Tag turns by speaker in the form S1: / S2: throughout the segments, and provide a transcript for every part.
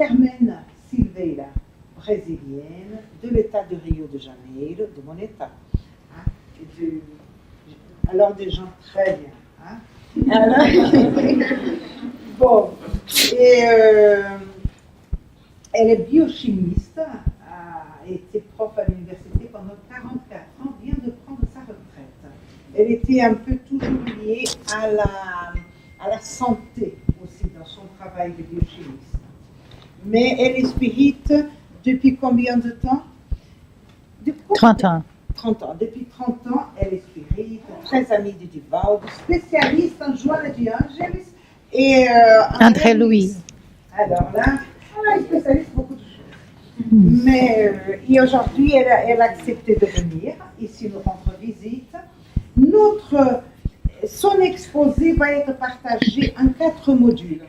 S1: Carmen Silveira, brésilienne, de l'État de Rio de Janeiro, de mon État. Hein, alors des gens très bien. Hein. Alors, bon, et elle est biochimiste, a été prof à l'université pendant 44 ans, vient de prendre sa retraite. Elle était un peu toujours liée à la santé aussi dans son travail de biochimiste. Mais elle est spirite depuis combien de temps?
S2: 30 ans.
S1: 30 ans. Depuis 30 ans, elle est spirite, très amie de Divaldo, spécialiste en Joana de Angelis et
S2: André Louis.
S1: Alors là, elle est spécialiste beaucoup de choses. Mais et aujourd'hui, elle a accepté de venir ici nous rendre visite. Son exposé va être partagé en 4 modules.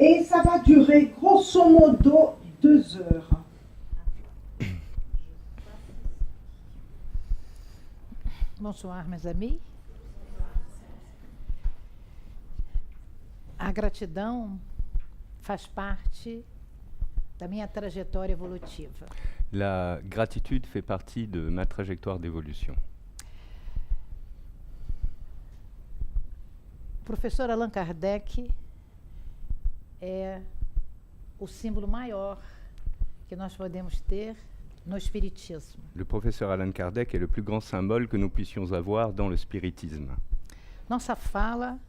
S1: Et ça va durer grosso modo 2 heures.
S2: Bonsoir, meus amis. A gratidão faz parte da minha trajetória evolutiva.
S3: La gratitude fait partie de ma trajectoire d'évolution.
S2: O professor Allan Kardec é o símbolo maior que nós podemos ter no espiritismo.
S3: Le professeur Allan Kardec est le plus grand symbole que nous puissions avoir dans le spiritisme.
S2: Nossa fala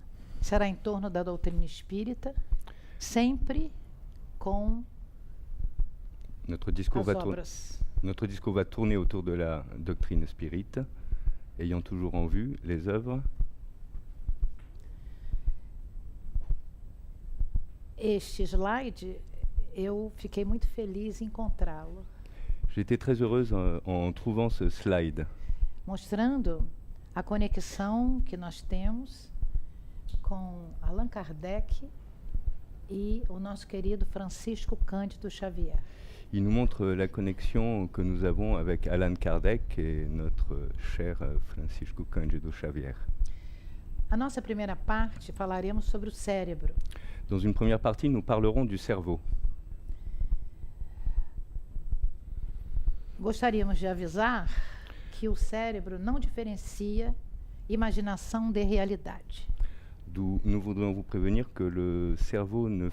S2: será em torno da doutrina espírita, sempre com
S3: Notre discours
S2: as
S3: va
S2: obras.
S3: Notre discours va tourner autour de la doctrine spirite, ayant toujours en vue les œuvres.
S2: Este slide, eu fiquei muito feliz em encontrá-lo,
S3: J'ai été très heureuse en trouvant ce slide,
S2: mostrando a conexão que nós temos com Allan Kardec e o nosso querido Francisco Cândido Xavier.
S3: Il nous montre la connexion que nous avons avec Allan Kardec et notre cher Francisco Cândido Xavier.
S2: A nossa primeira parte falaremos sobre o cérebro.
S3: Dans une première partie, nous parlerons du cerveau.
S2: Gostaríamos de avisar que o cérebro não diferencia imaginação de realidade.
S3: D'où nous voudrions vous prévenir que le cerveau ne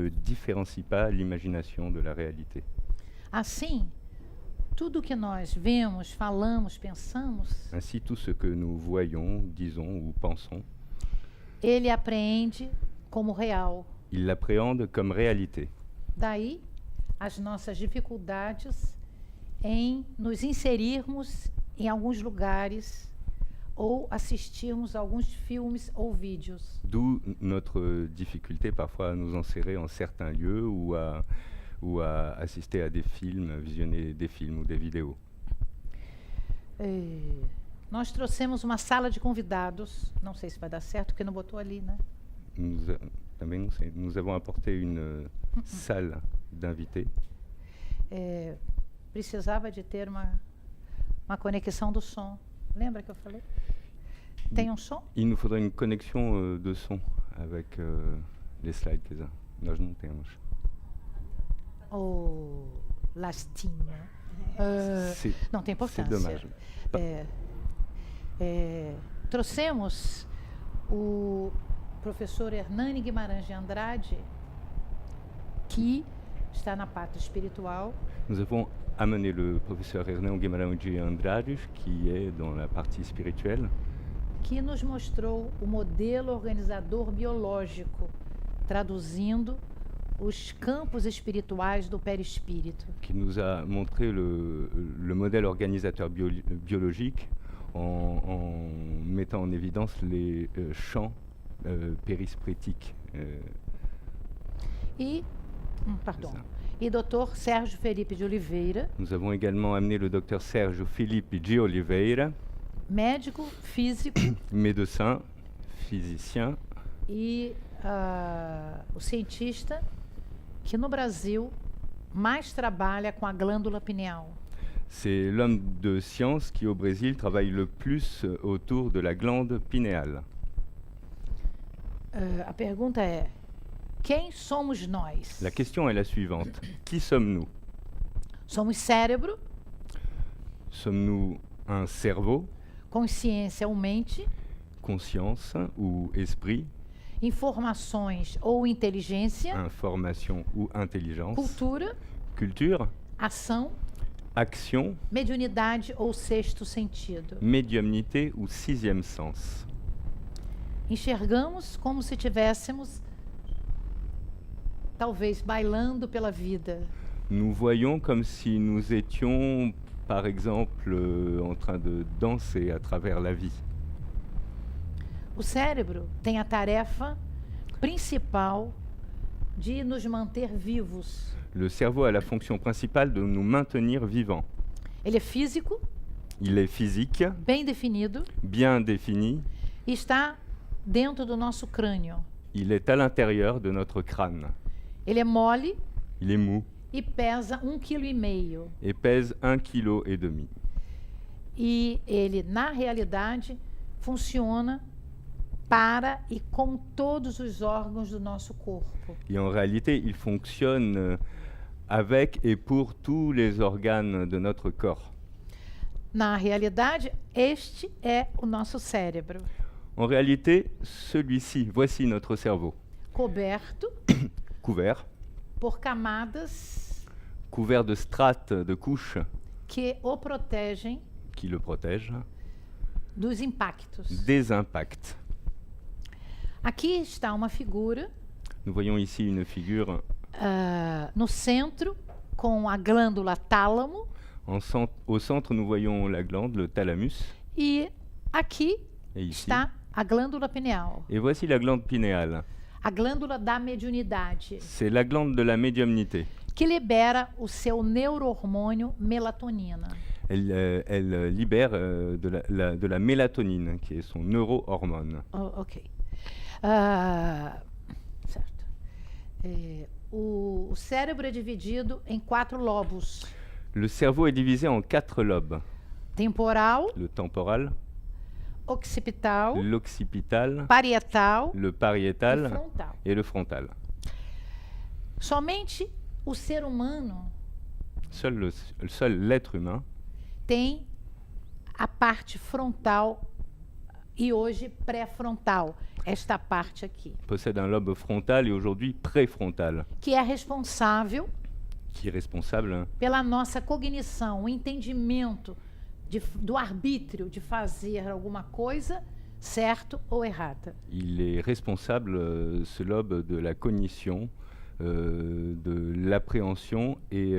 S3: différencie pas l'imagination de la réalité.
S2: Assim, tudo que nós vemos, falamos, pensamos,
S3: Ainsi, tout ce que nous voyons, disons ou pensons,
S2: ele apreende como real.
S3: il l'appréhende comme réalité.
S2: Daí, as nossas dificuldades em nos inserirmos em alguns lugares ou assistirmos a alguns filmes ou vídeos.
S3: D'où notre difficulté parfois à nous insérer en certains lieux ou à assister à des films, visionner des films ou des vidéos.
S2: Nós trouxemos uma sala de convidados, não sei se vai dar certo, porque não botou ali, né?
S3: Também não sei. Nous avons apporté une salle d'invités.
S2: Precisava de ter uma conexão do som. Lembra que eu falei? Tem um som?
S3: Il nous faudrait une connexion de son avec les slides que nós não temos.
S2: Oh, lastima. Não tem importância.
S3: C'est dommage.
S2: Trouxemos o professor Hernani Guimarães de Andrade, que está na parte espiritual.
S3: Nous avons amené le professeur Hernão Guimarães de Andrade, qui est dans la partie spirituelle,
S2: que nos mostrou o modelo organizador biológico, traduzindo os campos espirituais do perispírito.
S3: qui nous a montré le modèle organisateur biologique en mettant en évidence les champs périspritiques.
S2: E Dr. Sérgio Felipe de Oliveira.
S3: Nous avons également amené le docteur Sérgio Felipe de Oliveira,
S2: médico, físico,
S3: médecin, physicien,
S2: e o cientista que no Brasil mais trabalha com a glândula pineal.
S3: C'est l'homme de science qui au Brésil travaille le plus autour de la glande pinéale.
S2: A pergunta é: Quem somos nós?
S3: La question est la suivante. Qui sommes-nous?
S2: Somos cérebro,
S3: Sommes-nous un cerveau,
S2: consciência ou mente,
S3: conscience ou esprit,
S2: informações ou inteligência,
S3: information ou intelligence,
S2: cultura,
S3: culture,
S2: ação,
S3: action,
S2: mediunidade ou sexto sentido.
S3: médiumnité ou sixième sens.
S2: Enxergamos como se tivéssemos, talvez, bailando pela vida.
S3: Nous voyons comme si nous étions, par exemple, en train de danser à travers la vie.
S2: O cérebro tem a tarefa principal de nos manter vivos.
S3: Le cerveau a la fonction principale de nous maintenir vivants.
S2: Ele é físico,
S3: Il est physique,
S2: bem definido,
S3: bien défini,
S2: e está dentro do nosso crânio.
S3: il est à l'intérieur de notre crâne.
S2: Ele é mole
S3: Il est mou
S2: e pesa 1,5 kg.
S3: et pèse 1,5 kg.
S2: E ele, na realidade, funciona para e com todos os órgãos do nosso corpo.
S3: Et en réalité, il fonctionne avec et pour tous les organes de notre corps.
S2: Na realidade, este é o nosso cérebro,
S3: En réalité, celui-ci, voici notre cerveau,
S2: coberto
S3: couvert,
S2: por camadas
S3: couvert de strates, de couches
S2: que o protegem
S3: qui le protègent
S2: dos impactos.
S3: des impacts.
S2: Aqui está uma figura
S3: Nous voyons ici une figure.
S2: no centro com a glândula tálamo
S3: Au centre, nous voyons la glande, le thalamus,
S2: e aqui
S3: et ici.
S2: está a glândula pineal,
S3: Et voici la glande pinéale.
S2: a glândula da mediunidade,
S3: C'est la glande de la médiumnité.
S2: que libera o seu neurohormônio melatonina.
S3: Elle libère de la mélatonine, qui est son neurohormone.
S2: Oh, ok. Certo. O cérebro é dividido em 4 lobos:
S3: Le cerveau est divisé en 4 lobes.
S2: temporal,
S3: Le temporal,
S2: occipital,
S3: l'occipital,
S2: parietal
S3: le
S2: e
S3: pariétal
S2: frontal.
S3: et le frontal.
S2: Somente o ser humano
S3: Seul l'être humain
S2: tem a parte frontal e hoje pré-frontal, esta parte aqui,
S3: possède un lobe frontal et aujourd'hui préfrontal,
S2: que é responsável
S3: qui est responsable
S2: pela nossa cognição, o entendimento do arbítrio de fazer alguma coisa certo ou errada.
S3: Il est responsable, ce lobe, de la cognition, de l'appréhension et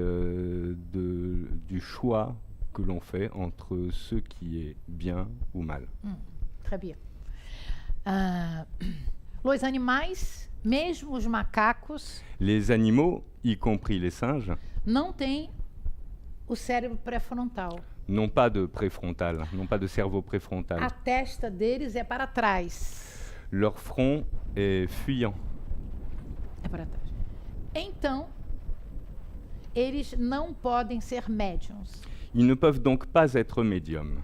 S3: du choix que l'on fait entre ce qui est bien ou mal.
S2: Très bien. Os animais, mesmo os macacos,
S3: Les animaux, y compris les singes,
S2: não têm o cérebro pré-frontal.
S3: n'ont pas de préfrontal, n'ont pas de cerveau
S2: A
S3: préfrontal.
S2: testa deles é para trás.
S3: Leur front est fuyant.
S2: É para trás. Então, eles não podem ser médiums.
S3: Ils ne peuvent donc pas être médiums.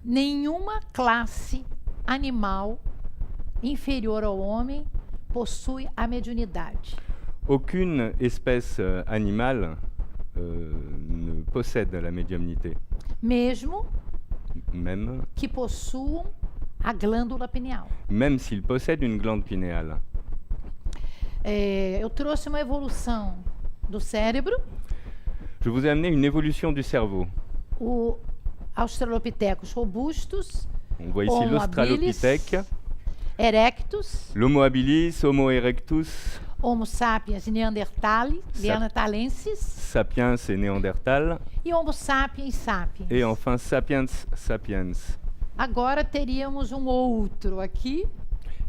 S2: Nenhuma classe animal inferior ao homem possui a mediunidade.
S3: Aucune espèce animale ne possède la médiumnité,
S2: Mesmo
S3: même
S2: que possuam a glândula pineal.
S3: s'ils possèdent une glande pinéale.
S2: Eu trouxe uma evolução do cérebro.
S3: Je vous ai amené une évolution du cerveau.
S2: O Australopithecus robustus,
S3: On voit ici
S2: Homo
S3: l'Australopithèque,
S2: habilis, erectus,
S3: l'Homo habilis, Homo erectus,
S2: Homo sapiens neanderthalensis
S3: Sapiens et Néandertal,
S2: e Homo sapiens sapiens.
S3: et enfin Sapiens sapiens.
S2: Agora teríamos um outro aqui,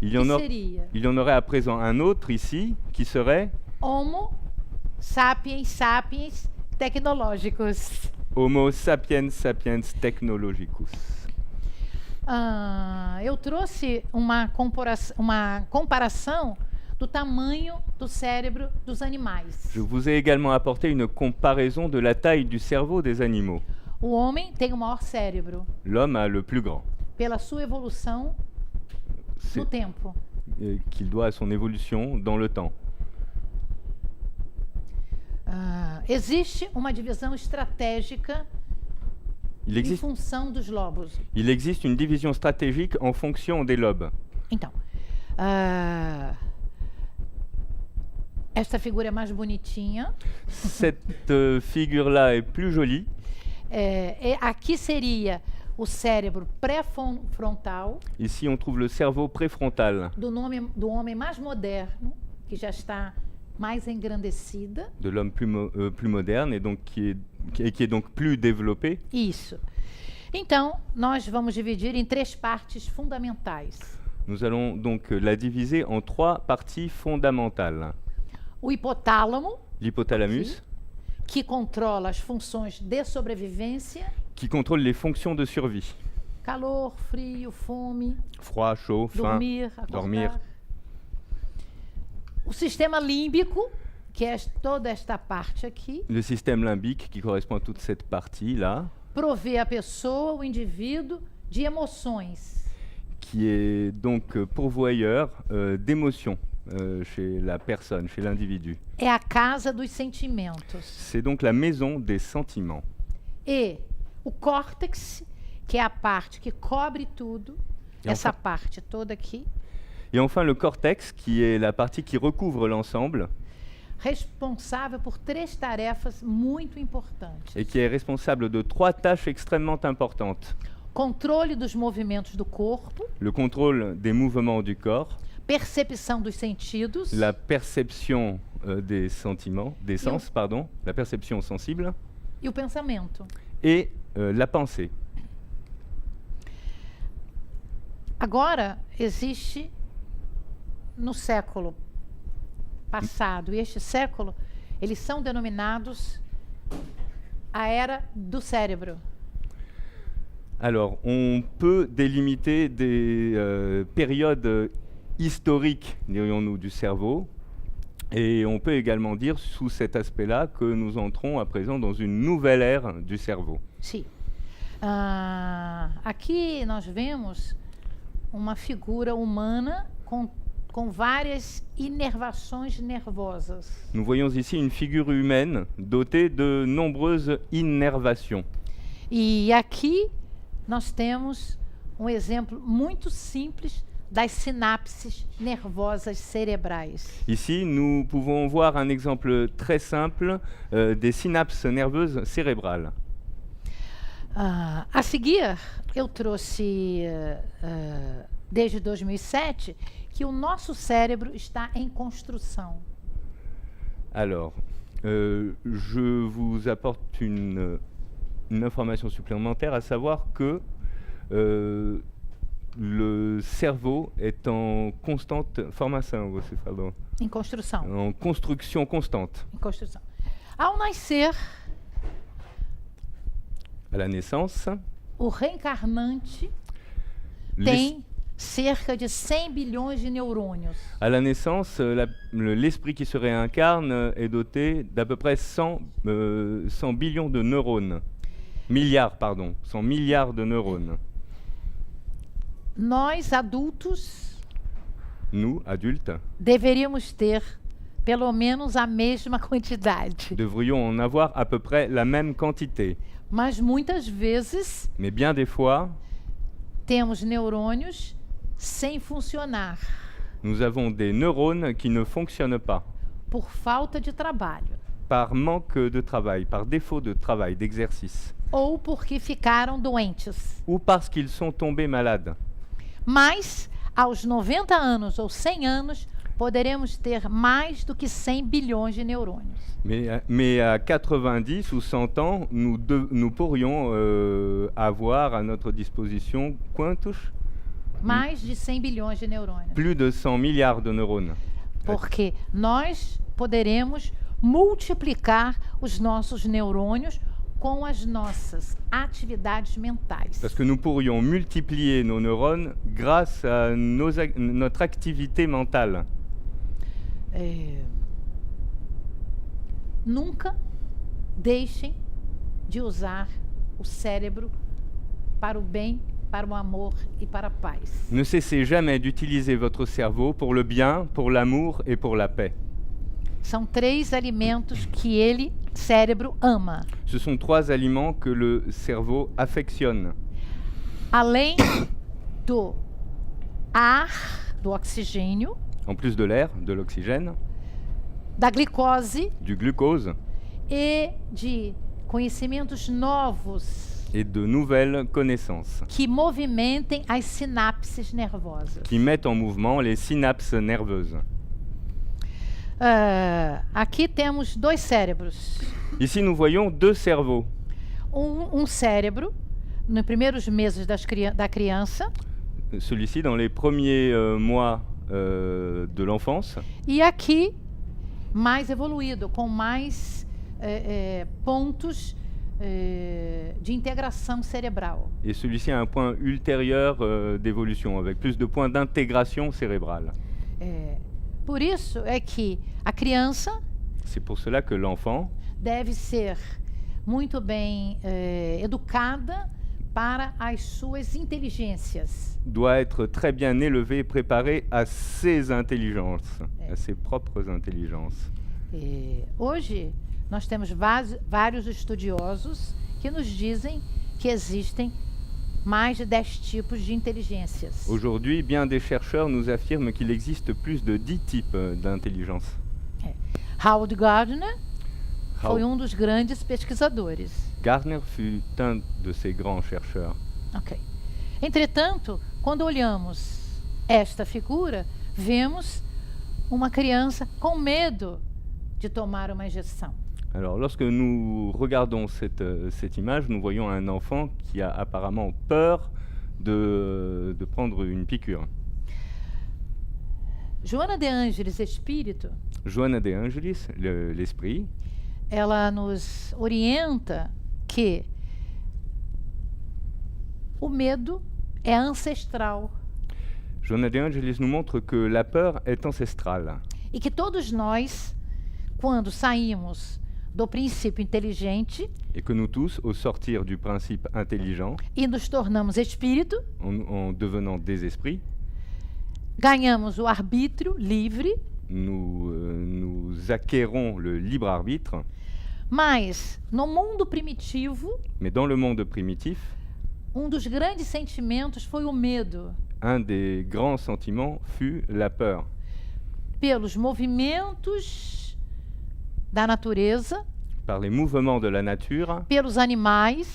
S3: Il y
S2: que
S3: en a-
S2: seria
S3: il y en aurait à présent un autre ici qui serait
S2: Homo sapiens sapiens tecnológicos.
S3: Homo sapiens sapiens technologicus.
S2: Eu trouxe uma comparação do tamanho do cérebro dos animais.
S3: Je vous ai également apporté une comparaison de la taille du cerveau des animaux.
S2: O homem tem o maior cérebro
S3: L'homme a le plus grand,
S2: pela sua evolução
S3: C'est-
S2: no tempo.
S3: qu'il doit à son évolution dans le temps.
S2: existe uma divisão estratégica
S3: Il
S2: em
S3: existe,
S2: função dos lobos.
S3: il existe une division stratégique en fonction des lobes.
S2: Então, esta figura é mais bonitinha.
S3: Cette figure-là est plus jolie.
S2: Aqui seria o cérebro pré-frontal
S3: Ici, on trouve le cerveau préfrontal
S2: do homem mais moderno, que já está mais engrandecida.
S3: de l'homme plus moderne et donc qui est donc plus développé.
S2: Isso. Então, nós vamos dividir em 3 partes fundamentais.
S3: Nous allons donc la diviser en 3 parties fondamentales.
S2: O hipotálamo,
S3: L'hypothalamus,
S2: que controla as funções de sobrevivência,
S3: qui contrôle les fonctions de survie.
S2: calor, frio, fome,
S3: Froid, chaud, faim,
S2: dormir, acordar.
S3: dormir.
S2: O sistema límbico, que é toda esta parte aqui,
S3: Le système limbique, qui correspond à toute cette partie-là,
S2: provê a pessoa, o indivíduo, de emoções.
S3: qui est donc pourvoyeur d'émotions chez la personne, chez l'individu.
S2: É a casa dos sentimentos.
S3: C'est donc la maison des sentiments.
S2: E o córtex, que é a parte que cobre tudo,
S3: E
S2: essa
S3: enfin-
S2: parte toda aqui,
S3: Et enfin le cortex, qui est la partie qui recouvre l'ensemble
S2: responsável por 3 tarefas muito importantes.
S3: et qui est responsable de 3 tâches extrêmement importantes.
S2: Controle dos movimentos do corpo,
S3: Le contrôle des mouvements du corps,
S2: percepção dos sentidos
S3: la perception des sentiments, des sens, pardon, la perception sensible,
S2: e o pensamento.
S3: et la pensée.
S2: Agora, existe no século passado e este século, eles são denominados a era do cérebro.
S3: Alors, on peut délimiter des périodes historiques, dirions-nous, du cerveau, et on peut également dire, sous cet aspect-là, que nous entrons à présent dans une nouvelle ère du cerveau.
S2: Sim. Aqui nós vemos uma figura humana com várias inervações nervosas.
S3: Nous voyons ici une figure humaine dotée de nombreuses innervations.
S2: E aqui nós temos um exemplo muito simples das sinapses nervosas cerebrais.
S3: Ici, nous pouvons voir un exemple très simple des synapses nerveuses cérébrales.
S2: A seguir, eu trouxe, desde 2007, que o nosso cérebro está em construção.
S3: Alors, je vous apporte une information supplémentaire, à savoir que le cerveau est en constante formação, você falou,
S2: Em construção.
S3: en construction constante.
S2: Em construção. Ao nascer,
S3: À la naissance,
S2: o reencarnante
S3: l'es-
S2: tem cerca de 100 bilhões de neurônios.
S3: à la naissance, l'esprit qui se réincarne est doté d'à peu près 100 billions de neurones. Milliards, pardon, 100 milliards de neurones.
S2: Nós, adultos,
S3: Nous, adultes,
S2: deveríamos ter pelo menos a mesma quantidade.
S3: devrions en avoir à peu près la même quantité.
S2: Mas muitas vezes
S3: Mais bien des fois,
S2: temos neurônios sem funcionar
S3: nous avons des neurones qui ne fonctionnent pas
S2: por falta de trabalho
S3: par manque de travail, par défaut de travail, d'exercice,
S2: ou porque ficaram doentes.
S3: ou parce qu'ils sont tombés malades.
S2: Mas aos 90 anos ou 100 anos poderemos ter mais do que 100 bilhões de neurônios.
S3: Mais à 90 ou 100 ans, nous pourrions avoir à notre disposition quantos?
S2: Mais de 100 bilhões de neurônios.
S3: Plus de 100 milliards de neurones.
S2: Porque nós poderemos multiplicar os nossos neurônios com as nossas atividades mentais.
S3: Parce que nous pourrions multiplier nos neurones grâce à notre activité mentale.
S2: Nunca deixem de usar o cérebro para o bem, para o amor e para a paz.
S3: Ne cessez jamais d'utiliser votre cerveau pour le bien, pour l'amour et pour la paix.
S2: São 3 alimentos que ele, cérebro, ama.
S3: Ce sont 3 aliments que le cerveau affectionne.
S2: Além do ar, do oxigênio,
S3: En plus de l'air, de l'oxygène,
S2: da glicose
S3: du glucose
S2: e de conhecimentos novos
S3: et de nouvelles connaissances
S2: que movimentem as sinapses nervosas.
S3: qui mettent en mouvement les synapses nerveuses.
S2: Aqui temos 2 cérebros.
S3: Ici, nous voyons 2 cerveaux.
S2: Um cérebro, nos primeiros meses da criança,
S3: Celui-ci dans les premiers mois de l'enfance,
S2: e aqui mais evoluído, com mais pontos de integração cerebral.
S3: et celui-ci a un point ultérieur d'évolution, avec plus de points d'intégration cérébrale.
S2: Por isso é que a criança
S3: C'est pour cela que l'enfant
S2: deve ser muito bem educada para as suas inteligências.
S3: doit être très bien élevé et préparé à ses intelligences, à ses propres intelligences.
S2: Hoje, nós temos vários estudiosos que nos dizem que existem mais de 10 tipos de inteligências.
S3: Aujourd'hui, bien des chercheurs nous affirment qu'il existe plus de 10 types d'intelligence.
S2: Howard Gardner foi
S3: Howard
S2: dos grandes pesquisadores.
S3: Gardner fut un de ces grands chercheurs.
S2: Ok. Entretanto, quando olhamos esta figura, vemos uma criança com medo de tomar uma injeção.
S3: Alors, lorsque nous regardons cette image, nous voyons un enfant qui a apparemment peur de prendre une piqûre.
S2: Joana de Ângeles, espírito,
S3: Joana de Angelis, l'esprit,
S2: ela nos orienta que o medo é ancestral
S3: Joana de Angelis nous montre que la peur est ancestrale
S2: e que todos nós, quando saímos do princípio inteligente
S3: et que nous tous, au sortir du principe intelligent,
S2: e nos tornamos espírito,
S3: en devenant des esprits,
S2: ganhamos o arbítrio livre,
S3: nous acquérons le libre arbitre,
S2: mas no mundo primitivo,
S3: mais dans le monde primitif,
S2: dos grandes sentimentos foi o medo,
S3: un des grands sentiments fut la peur,
S2: pelos movimentos da natureza,
S3: par les mouvements de la nature,
S2: pelos animais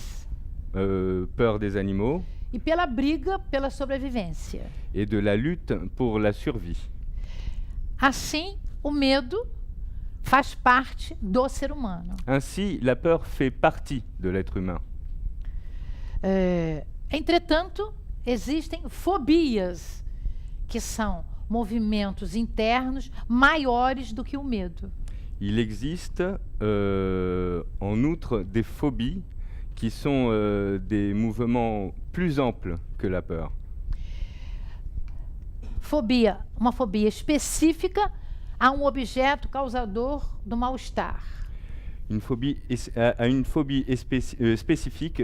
S3: peur des animaux
S2: e pela briga pela sobrevivência.
S3: et de la lutte pour la survie.
S2: Assim, o medo faz parte do ser humano.
S3: Ainsi, la peur fait partie de l'être humain.
S2: Entretanto, existem fobias, que são movimentos internos maiores do que o medo.
S3: Il existe en outre des phobies qui sont des mouvements plus amples que la peur.
S2: Uma fobia específica a objeto causador do mal-estar.
S3: Une phobie à une phobie spécifique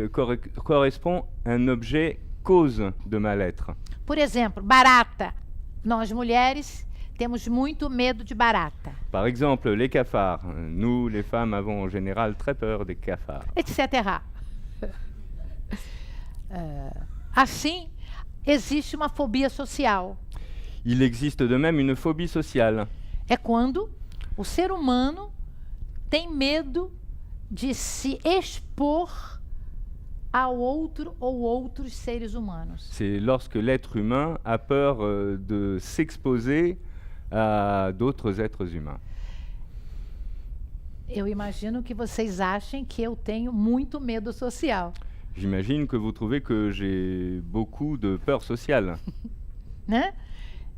S3: correspond à un objet cause de mal-être.
S2: Por exemplo, barata. Nós mulheres temos muito medo de barata.
S3: Par exemple, les cafards. Nous, les femmes, avons en général très peur des cafards.
S2: Etc. Assim, existe uma fobia social.
S3: Il existe de même une phobie sociale.
S2: É quando o ser humano tem medo de se expor ao outro ou outros seres humanos.
S3: C'est lorsque l'être humain a peur de s'exposer à d'autres êtres humains.
S2: Eu imagino que vocês achem que eu tenho muito medo social.
S3: J'imagine que vous trouvez que j'ai beaucoup de peur sociale.
S2: Né?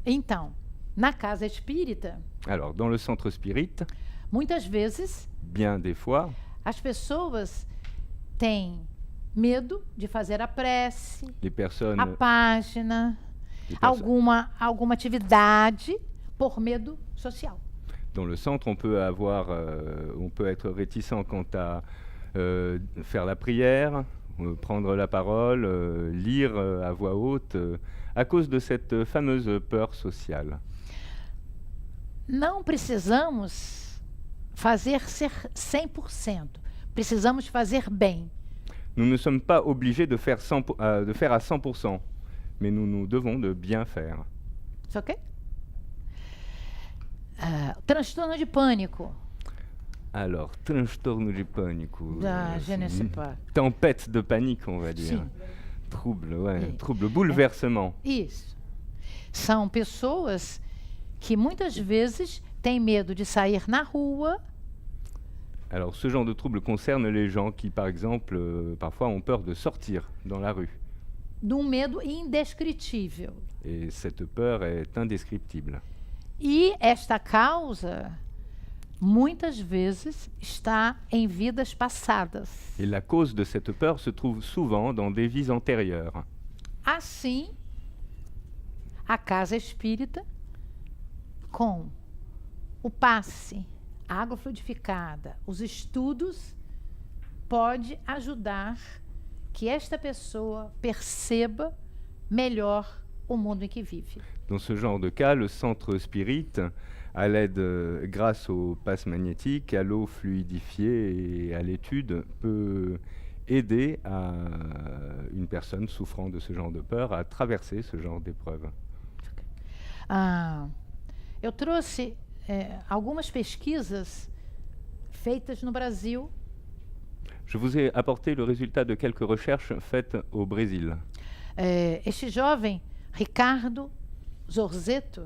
S2: Então, na casa espírita,
S3: Alors, dans le centre spirit,
S2: muitas vezes,
S3: bien des fois,
S2: as pessoas têm medo de fazer a prece,
S3: les personnes,
S2: a página,
S3: les perso-
S2: alguma atividade por medo social.
S3: dans le centre, on peut être réticent quant à faire la prière, prendre la parole, lire à voix haute, à cause de cette fameuse peur sociale.
S2: Não precisamos fazer ser 100%. Precisamos fazer bem.
S3: Nous ne sommes pas obligés de faire, de faire à 100%, mais nous nous devons de bien faire.
S2: Isso ok? Transtorno de pânico.
S3: Alors, transtorno de pânico.
S2: Je ne sais pas.
S3: Tempête de panique, on va dire.
S2: Sim.
S3: Trouble, ouais.
S2: Oui.
S3: Trouble, bouleversement.
S2: Isso. São pessoas que muitas vezes têm medo de sair na rua
S3: Alors, ce genre de trouble concerne les gens qui, par exemple, parfois ont peur de sortir dans la rue.
S2: medo indescritível.
S3: Et cette peur est indescriptible.
S2: E esta causa, muitas vezes, está em vidas passadas.
S3: Et la cause de cette peur se trouve souvent dans des vies antérieures.
S2: Assim, a casa espírita, com o passe, a água fluidificada, os estudos, pode ajudar que esta pessoa perceba melhor o mundo em que vive.
S3: Dans ce genre de cas, le centre spirit, à l'aide, grâce au passe magnétique, à l'eau fluidifiée et à l'étude, peut aider une personne souffrant de ce genre de peur à traverser ce genre d'épreuve.
S2: Eu trouxe algumas pesquisas feitas no Brasil.
S3: Je vous ai apporté le résultat de quelques recherches faites au Brésil.
S2: Este jovem, Ricardo Zorzetto,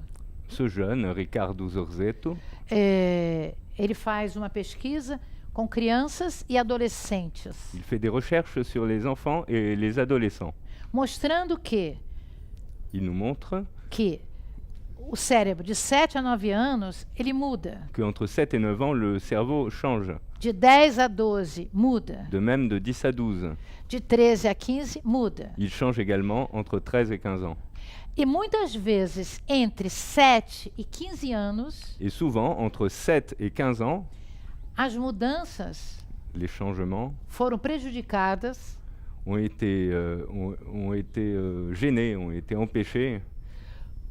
S3: Ce jeune, Ricardo Zorzetto,
S2: ele faz uma pesquisa com crianças e adolescentes,
S3: il fait des recherches sur les enfants et les adolescents.
S2: mostrando que
S3: Il nous montre
S2: o cérebro de 7 a 9 anos, ele muda.
S3: qu'entre 7 et 9 ans, le cerveau change.
S2: De 10 a 12, muda.
S3: De même, de 10 à 12.
S2: De 13 a 15, muda.
S3: Il change également entre 13 et 15 ans.
S2: E muitas vezes, entre 7 e 15 anos,
S3: Et souvent, entre 7 et 15 ans,
S2: as mudanças
S3: les changements
S2: foram prejudicadas
S3: ont été gênés, ont été empêchés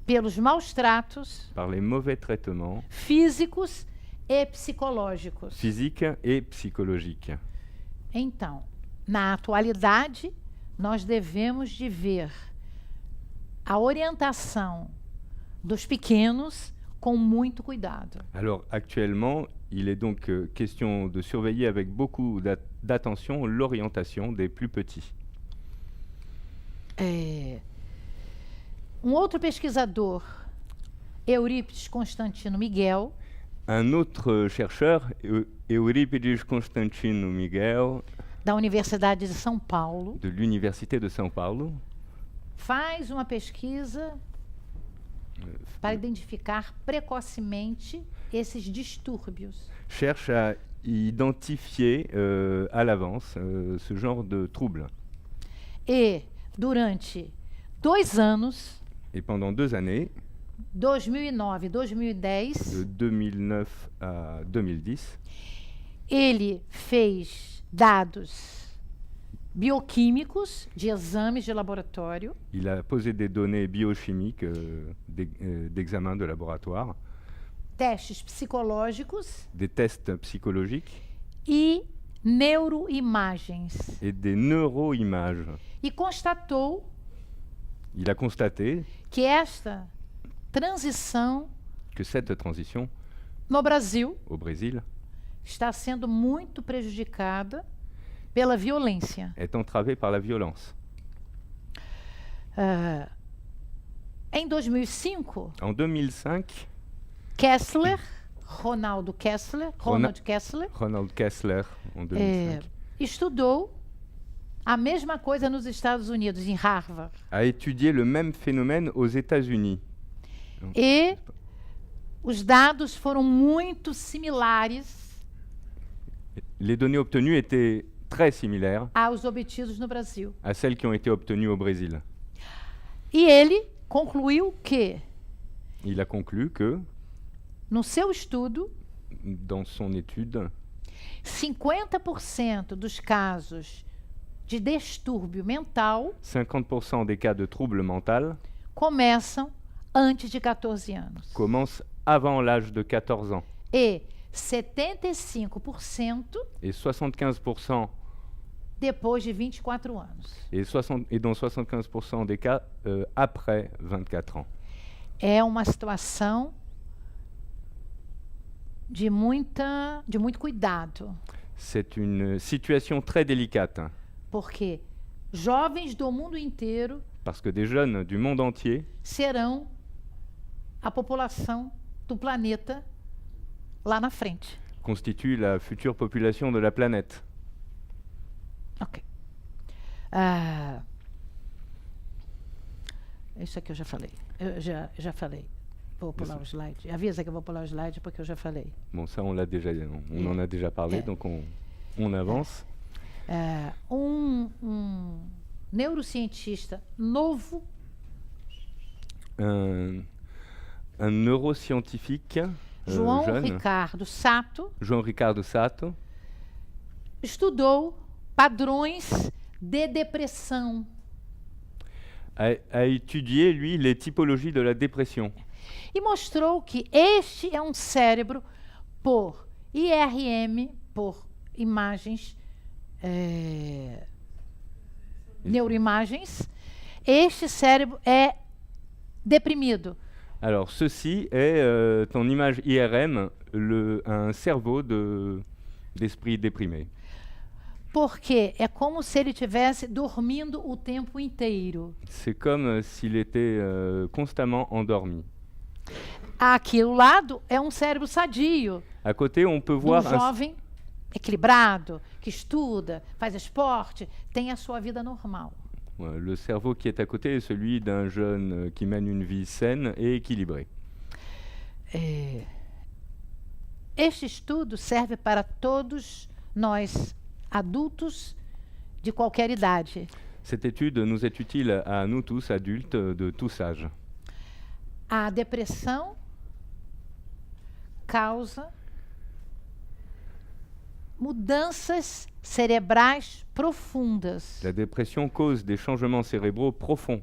S2: pelos maus tratos
S3: par les mauvais traitements
S2: físicos e psicológicos.
S3: physiques et psychologiques.
S2: Então, na atualidade, nós devemos de ver a orientação dos pequenos com muito cuidado.
S3: Alors actuellement, il est donc question de surveiller avec beaucoup d'attention l'orientation des plus petits.
S2: Outro pesquisador, Eurípides Constantino Miguel,
S3: Un autre chercheur, Eurípides Constantino Miguel,
S2: da Universidade de São Paulo,
S3: de l'Université de São Paulo,
S2: faz uma pesquisa para identificar precocemente esses distúrbios.
S3: cherche à identifier à l'avance ce genre de troubles.
S2: E, durante 2 anos,
S3: Et pendant 2 années,
S2: 2009 e 2010,
S3: de 2009 à 2010,
S2: ele fez dados bioquímicos de exames de laboratório,
S3: il a posé des données biochimiques d'examen de laboratoire,
S2: testes psicológicos
S3: des tests psychologiques
S2: e neuroimagens.
S3: et des neuroimages.
S2: E constatou
S3: Il a constaté
S2: que esta transição
S3: que cette transition
S2: no Brasil
S3: au Brésil
S2: está sendo muito prejudicada pela violência.
S3: est entravée par la violence.
S2: Em 2005,
S3: En 2005,
S2: Kessler, Ronald Kessler,
S3: Ronald Kessler, en 2005,
S2: estudou a mesma coisa nos Estados Unidos, em Harvard.
S3: a étudié le même phénomène aux États-Unis.
S2: E os dados foram muito similares
S3: Les données obtenues étaient très similaires
S2: aos obtidos no Brasil.
S3: à celles qui ont été obtenues au Brésil.
S2: E ele concluiu que,
S3: Il a conclu que,
S2: no seu estudo,
S3: dans son étude,
S2: 50% dos casos de distúrbio mental
S3: 50% des cas de troubles mentaux
S2: começam antes de 14 anos.
S3: commencent avant l'âge de 14 ans.
S2: E 75%
S3: et 75%
S2: depois de 24 anos.
S3: et dans 75% des cas après 24 ans.
S2: É uma situação de muito cuidado,
S3: C'est une situation très délicate
S2: porque jovens do mundo inteiro
S3: parce que des jeunes du monde entier
S2: serão a população do planeta lá na frente.
S3: constituent la future population de la planète.
S2: Ok. Isso aqui eu já falei. Eu já falei. Vou pular o slide. Avisa que eu vou pular o slide porque eu já falei.
S3: Bon, ça, on en a déjà parlé, donc on avance.
S2: Um neurocientista novo
S3: Un neuroscientifique
S2: João
S3: jeune,
S2: Ricardo Sato,
S3: João Ricardo Sato,
S2: estudou padrões de depressão.
S3: a étudié, lui, les typologies de la dépression.
S2: E mostrou que este é um cérebro por IRM, por imagens, neuroimagens, este cérebro é deprimido.
S3: Alors, ceci est en image IRM, un cerveau d'esprit déprimé.
S2: Porque é como se ele estivesse dormindo o tempo inteiro.
S3: C'est comme s'il était constamment endormi.
S2: Aqui ao lado é um cérebro sadio,
S3: À côté, on peut
S2: de um
S3: voir
S2: jovem equilibrado, que estuda, faz esporte, tem a sua vida normal.
S3: le cerveau qui est à côté est celui d'un jeune qui mène une vie saine et équilibrée.
S2: Este estudo serve para todos nós, adultos de qualquer idade.
S3: Cette étude nous est utile à nous tous, adultes de tous âges.
S2: A depressão causa mudanças cerebrais profundas,
S3: La dépression cause des changements cérébraux profonds,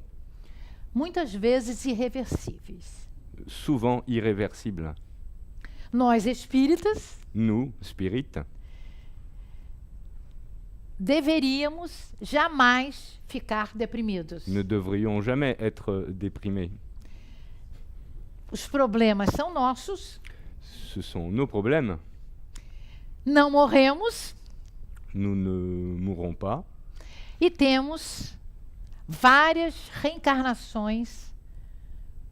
S2: muitas vezes irreversíveis.
S3: souvent irréversibles.
S2: Nós espíritas
S3: Nous, spirites,
S2: deveríamos jamais ficar deprimidos.
S3: ne devrions jamais être déprimés.
S2: Os problemas são nossos,
S3: Ce sont nos problèmes.
S2: não morremos
S3: Nous ne mourrons pas.
S2: e temos várias reencarnações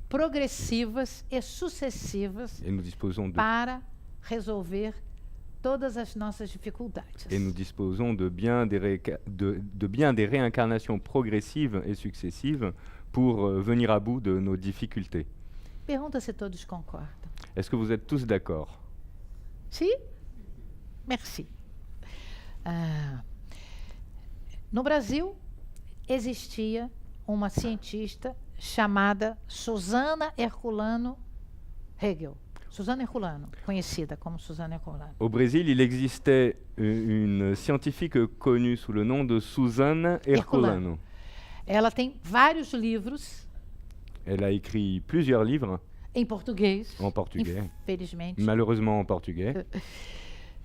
S2: progressivas e sucessivas
S3: Et nous disposons
S2: para resolver todas as nossas dificuldades.
S3: de bien des réincarnations progressives et successives pour venir à bout de nos difficultés.
S2: Pergunta se todos concordam.
S3: Est-ce que vous êtes tous d'accord?
S2: Sim? Merci. No Brasil, existia uma cientista chamada Susana Herculano Hegel. Susana Herculano, conhecida como Susana Herculano.
S3: Au Brésil, il existait une scientifique connue sous le nom de Suzanne Herculano.
S2: Ela tem vários livros
S3: Elle a écrit plusieurs livres,
S2: em português,
S3: en portugais,
S2: infelizmente,
S3: malheureusement en portugais,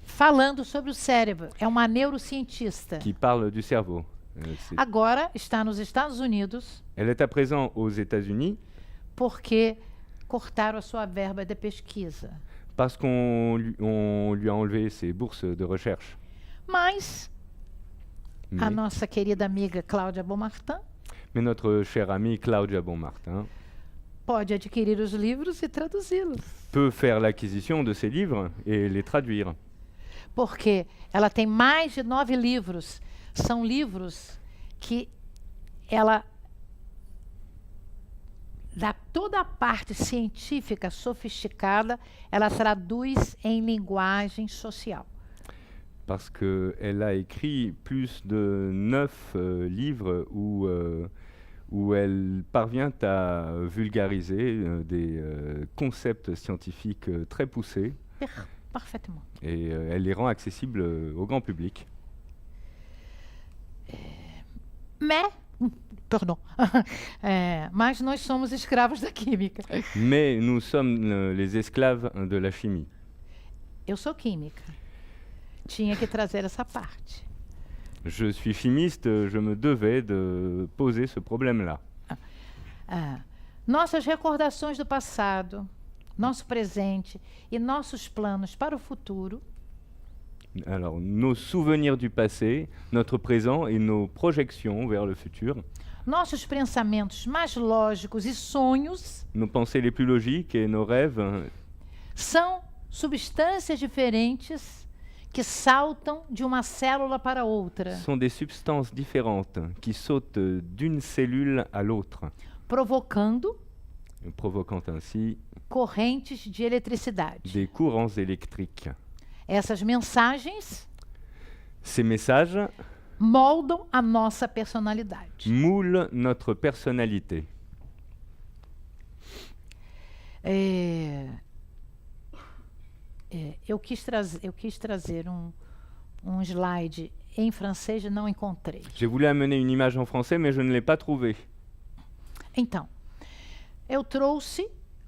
S2: falando sobre o cérebro. É uma neurocientista.
S3: qui parlent du cerveau.
S2: Agora está nos Estados Unidos
S3: Elle est à présent aux États-Unis
S2: porque cortaram a sua verba de pesquisa.
S3: parce qu'on lui a enlevé ses bourses de recherche.
S2: Mas a
S3: Mais,
S2: nossa querida amiga Cláudia Beaumartin
S3: mais notre chère amie Claudia Bonmartin
S2: pode adquirir os livros e traduzi-los.
S3: peut faire l'acquisition de ces livres et les traduire.
S2: Porque ela tem mais de 9 livros. São livros que ela dá toda a parte científica sofisticada, ela traduz em linguagem social.
S3: Parce qu'elle a écrit plus de 9 livres où elle parvient à vulgariser des concepts scientifiques très poussés
S2: Parfaitement.
S3: et elle les rend accessibles au grand public.
S2: Mas nós somos escravos da química.
S3: Mais nous sommes les esclaves de la chimie.
S2: Eu sou química. Tinha que trazer essa parte.
S3: Je suis chimiste, je me devais de poser ce problème-là.
S2: Nossas recordações do passado, nosso presente e nossos planos para o futuro
S3: Alors, nos souvenirs du passé, notre présent et nos projections vers le futur,
S2: nossos pensamentos mais lógicos e sonhos
S3: nos pensées les plus logiques et nos rêves
S2: são substâncias diferentes que saltam de uma célula para outra,
S3: sont des substances différentes qui sautent d'une cellule à l'autre,
S2: provocando
S3: provoquant ainsi
S2: correntes de eletricidade.
S3: des courants électriques.
S2: Essas mensagens
S3: Ces messages
S2: moldam a nossa personalidade.
S3: moulent notre personnalité.
S2: Eu quis trazer um slide em francês e não encontrei.
S3: J'ai voulu amener une image en français, mais je ne l'ai pas trouvée.
S2: Então, eu trouxe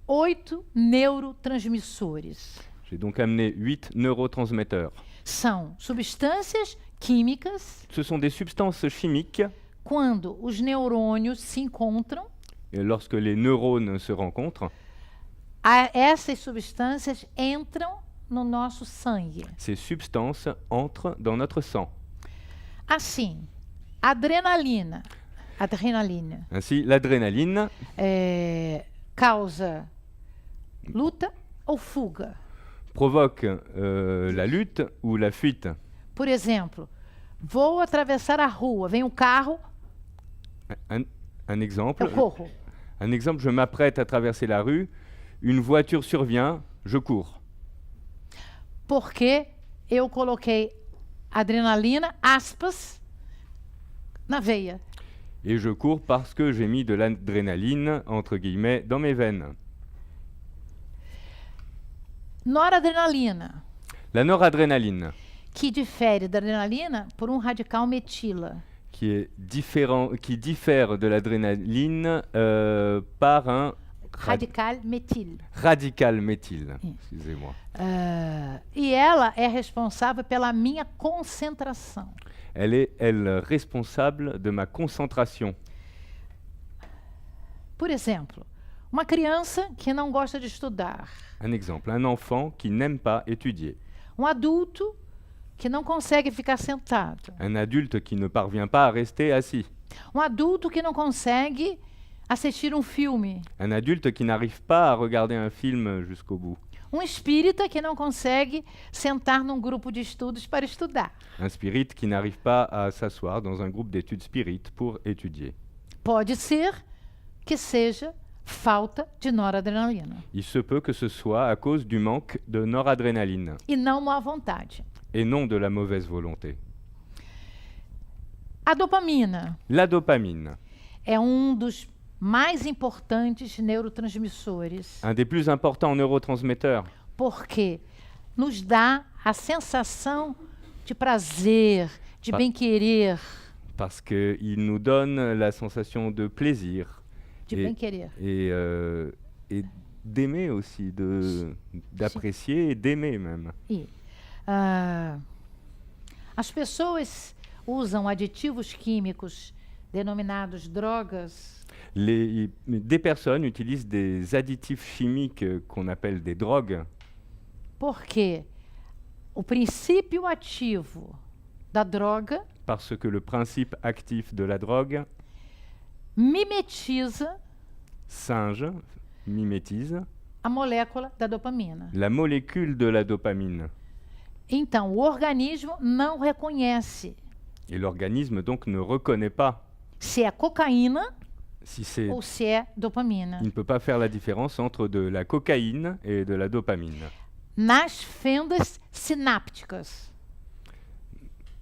S2: 8 neurotransmissores.
S3: J'ai donc amené 8 neurotransmetteurs.
S2: São substâncias químicas
S3: Ce sont des substances chimiques.
S2: quando os neurônios se encontram.
S3: Et lorsque les neurones se rencontrent,
S2: Essas substâncias entram no nosso sangue.
S3: ces substances entrent dans notre sang.
S2: Assim, adrenalina
S3: Ainsi, l'adrénaline
S2: causa luta ou fuga.
S3: provoque la lutte ou la fuite.
S2: Por exemplo, vou atravessar a rua, vem um carro,
S3: Un exemple,
S2: eu corro.
S3: un exemple, je m'apprête à traverser la rue, une voiture survient, je cours.
S2: Porque eu coloquei adrenalina, aspas, na veia.
S3: Et je cours parce que j'ai mis de l'adrénaline, entre guillemets, dans mes veines.
S2: Noradrenalina,
S3: La noradrénaline,
S2: que difere da adrenalina por um radical metila.
S3: qui diffère de l'adrénaline par un
S2: Radical metil.
S3: radical méthyle. Excusez-moi.
S2: E ela é responsável pela minha concentração.
S3: Elle est, elle, responsable de ma concentration.
S2: Por exemplo, uma criança que não gosta de estudar.
S3: Un exemple, un enfant qui n'aime pas étudier.
S2: Um adulto que não consegue ficar sentado.
S3: Un adulte qui ne parvient pas à rester assis.
S2: Um adulto que não consegue assistir um filme.
S3: Un adulte qui n'arrive pas à regarder un film jusqu'au bout.
S2: Um espírita que não consegue sentar num grupo de estudos para estudar.
S3: Un spirit qui n'arrive pas à s'asseoir dans un groupe d'études spirites pour étudier.
S2: Pode ser que seja falta de noradrenalina
S3: Il se peut que ce soit à cause du manque de noradrénaline
S2: e não má vontade.
S3: et non de la mauvaise volonté.
S2: A dopamina
S3: La dopamine,
S2: é um dos mais importantes neurotransmissores,
S3: un des plus importants neurotransmetteurs,
S2: porque nos dá a sensação de prazer, de
S3: Pa-
S2: bem-querer,
S3: parce qu'il nous donne la sensation de plaisir
S2: de
S3: Et-
S2: bem-querer.
S3: et d'aimer aussi, d'apprécier et d'aimer même.
S2: E, as pessoas usam aditivos químicos denominados drogas
S3: Des personnes utilisent des additifs chimiques qu'on appelle des drogues
S2: porque o princípio ativo da droga
S3: parce que le principe actif de la drogue
S2: mimetiza
S3: singe, mimétise,
S2: a molécula da dopamina.
S3: la molécule de la dopamine.
S2: Então, o organismo não reconhece
S3: Et l'organisme donc ne reconnaît pas
S2: se é cocaína
S3: si c'est...
S2: ou se é dopamina.
S3: Il ne peut pas faire la différence entre de la cocaïne et de la dopamine.
S2: Nas fendas sinápticas,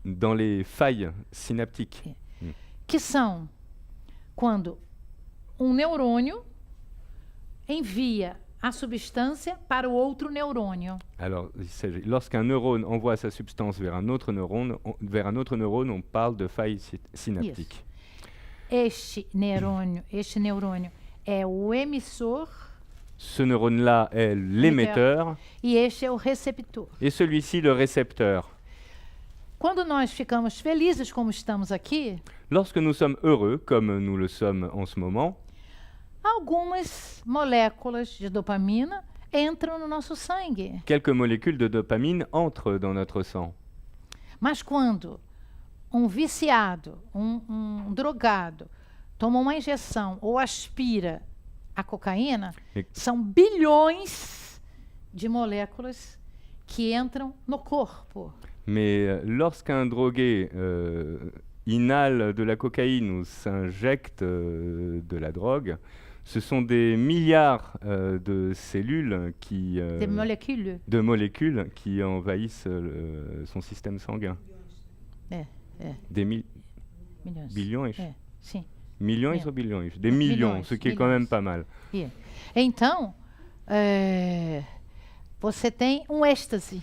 S3: Dans les failles synaptiques,
S2: que são quando um neurônio envia a substância para o outro neurônio.
S3: alors lorsqu'un neurone envoie sa substance vers un autre neurone, on parle de faille synaptique.
S2: Este neurônio é o emissor
S3: Ce neurone-là est l'émetteur
S2: e este é o receptor.
S3: et celui-ci le récepteur.
S2: Quando nós ficamos felizes como estamos aqui,
S3: Lorsque nous sommes heureux, comme nous le sommes en ce moment,
S2: algumas moléculas de dopamina entram no nosso sangue.
S3: quelques molécules de dopamine entrent dans notre sang.
S2: Mas quando um viciado, um drogado, toma uma injeção ou aspira a cocaína,
S3: E-
S2: são bilhões de moléculas que entram no corpo.
S3: Mais lorsqu'un drogué inhale de la cocaïne ou s'injecte de la drogue, ce sont des milliards de cellules
S2: Des molécules.
S3: de molécules qui envahissent son système sanguin.
S2: É, é,
S3: Des
S2: milhões.
S3: bilhões,
S2: É, sim.
S3: milhões
S2: É.
S3: ou bilhões? Des millions,
S2: Milhões,
S3: ce qui est quand même
S2: milhões.
S3: pas mal.
S2: E- Então, você tem um êxtase.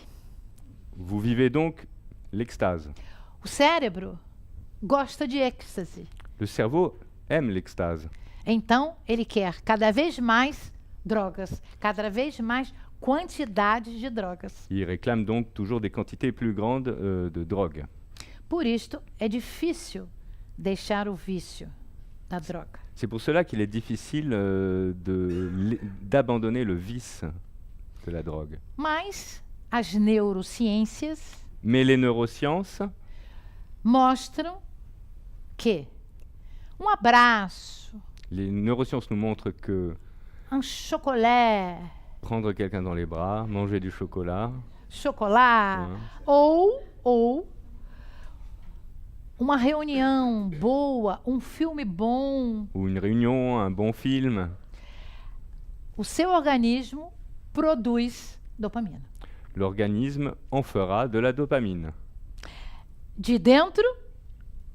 S3: Vous vivez donc l'extase.
S2: O cérebro gosta de êxtase.
S3: Le cerveau aime l'extase.
S2: Então, ele quer cada vez mais drogas, cada vez mais quantidades de drogas.
S3: Il réclame donc toujours des quantités plus grandes de drogue.
S2: Por isto, é difícil deixar o vício da droga.
S3: C'est pour cela qu'il est difficile d'abandonner le vice de la drogue.
S2: Mas as neurociências
S3: Mais les neurosciences
S2: mostram que um abraço,
S3: les neurosciences nous montrent que
S2: chocolate,
S3: prendre quelqu'un dans les bras, manger du chocolat,
S2: chocolate,
S3: hein,
S2: ou uma reunião boa, filme bom,
S3: ou une réunion, un bon film,
S2: o seu organismo produz dopamina.
S3: l'organisme en fera de la dopamine.
S2: De dentro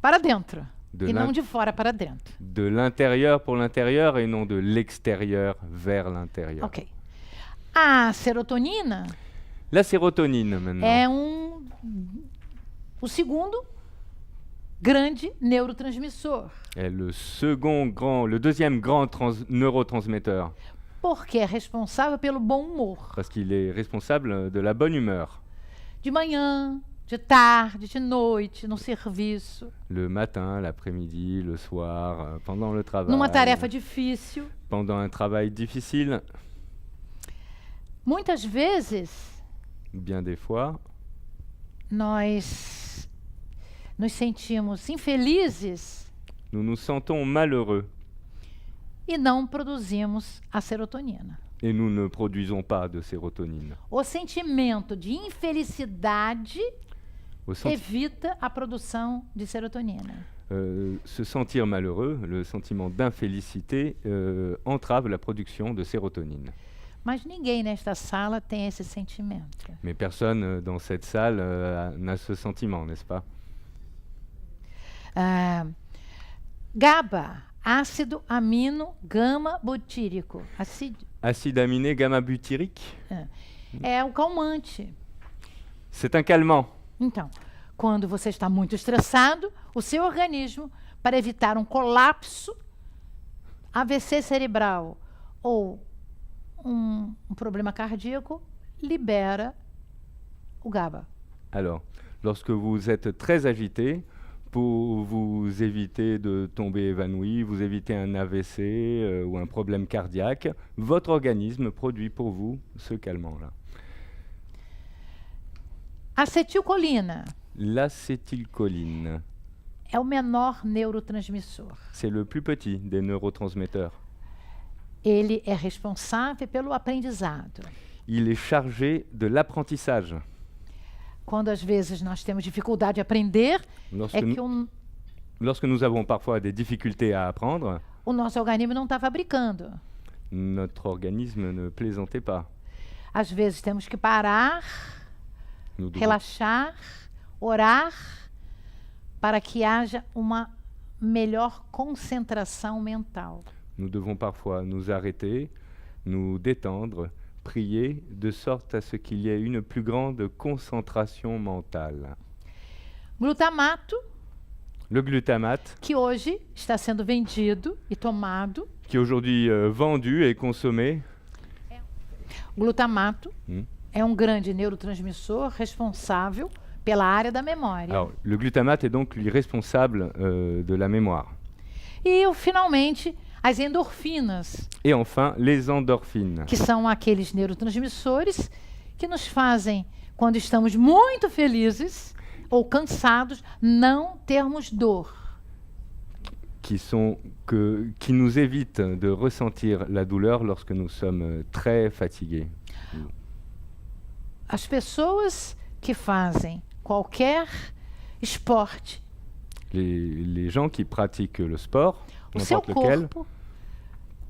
S2: para dentro.
S3: De
S2: E
S3: l'in-
S2: não de fora para dentro.
S3: De l'intérieur pour l'intérieur et non de l'extérieur vers l'intérieur.
S2: Ok. A serotonina
S3: La sérotonine maintenant.
S2: é o segundo grande neurotransmissor.
S3: Est le deuxième grand neurotransmetteur,
S2: Porque é responsável pelo bom humor.
S3: parce qu'il est responsable de la bonne humeur.
S2: De manhã, de tarde, de noite, no serviço,
S3: Le matin, l'après-midi, le soir, pendant le travail,
S2: numa tarefa difícil.
S3: pendant un travail difficile,
S2: Muitas vezes,
S3: bien des fois,
S2: nós nos sentimos infelizes
S3: nous nous sentons malheureux
S2: e não produzimos a serotonina.
S3: et nous ne produisons pas de sérotonine.
S2: O sentimento de infelicidade
S3: Au senti-
S2: evita a produção de serotonina.
S3: Se sentir malheureux, le sentiment d'infélicité, entrave la production de sérotonine.
S2: Mas ninguém nesta sala tem esse sentimento.
S3: Mais personne dans cette salle n'a ce sentiment, n'est-ce pas?
S2: GABA, ácido amino gama butírico.
S3: Acide aminé gamma-butyrique,
S2: É o calmante.
S3: c'est un calmant.
S2: Então, quando você está muito estressado, o seu organismo, para evitar um colapso, AVC cerebral ou um problema cardíaco, libera o GABA.
S3: Alors, lorsque vous êtes très agité, pour vous éviter de tomber évanoui, vous éviter un AVC ou un problème cardiaque, votre organisme produit pour vous ce calmant-là.
S2: Acetilcolina
S3: L'acétylcholine,
S2: é o menor neurotransmissor.
S3: c'est le plus petit des neurotransmetteurs.
S2: Ele é responsável pelo aprendizado.
S3: Il est chargé de l'apprentissage.
S2: Quando às vezes nós temos dificuldade de aprender,
S3: Lorsque,
S2: é que
S3: lorsque nous avons parfois des difficultés à apprendre,
S2: o nosso organismo não está fabricando.
S3: notre organisme ne plaisantait pas.
S2: Às vezes temos que parar,
S3: Nous devons,
S2: relaxar, orar, para que haja uma melhor concentração mental.
S3: nous devons parfois nous arrêter, nous détendre, prier, de sorte à ce qu'il y ait une plus grande concentration mentale.
S2: Glutamato,
S3: Le glutamate,
S2: que hoje está sendo vendido e tomado
S3: qui est aujourd'hui vendu et consommé,
S2: O glutamato
S3: Hum.
S2: é um grande neurotransmissor responsável pela área da memória.
S3: Alors, le glutamate est donc lui responsable de la mémoire.
S2: E, finalmente, as endorfinas,
S3: Et enfin, les endorphines.
S2: que são aqueles neurotransmissores que nos fazem, quando estamos muito felizes ou cansados, não termos dor.
S3: Qui nous évitent de ressentir la douleur lorsque nous sommes très fatigués.
S2: As pessoas que fazem qualquer esporte,
S3: Les gens qui pratiquent le sport,
S2: o seu
S3: n'importe lequel,
S2: corpo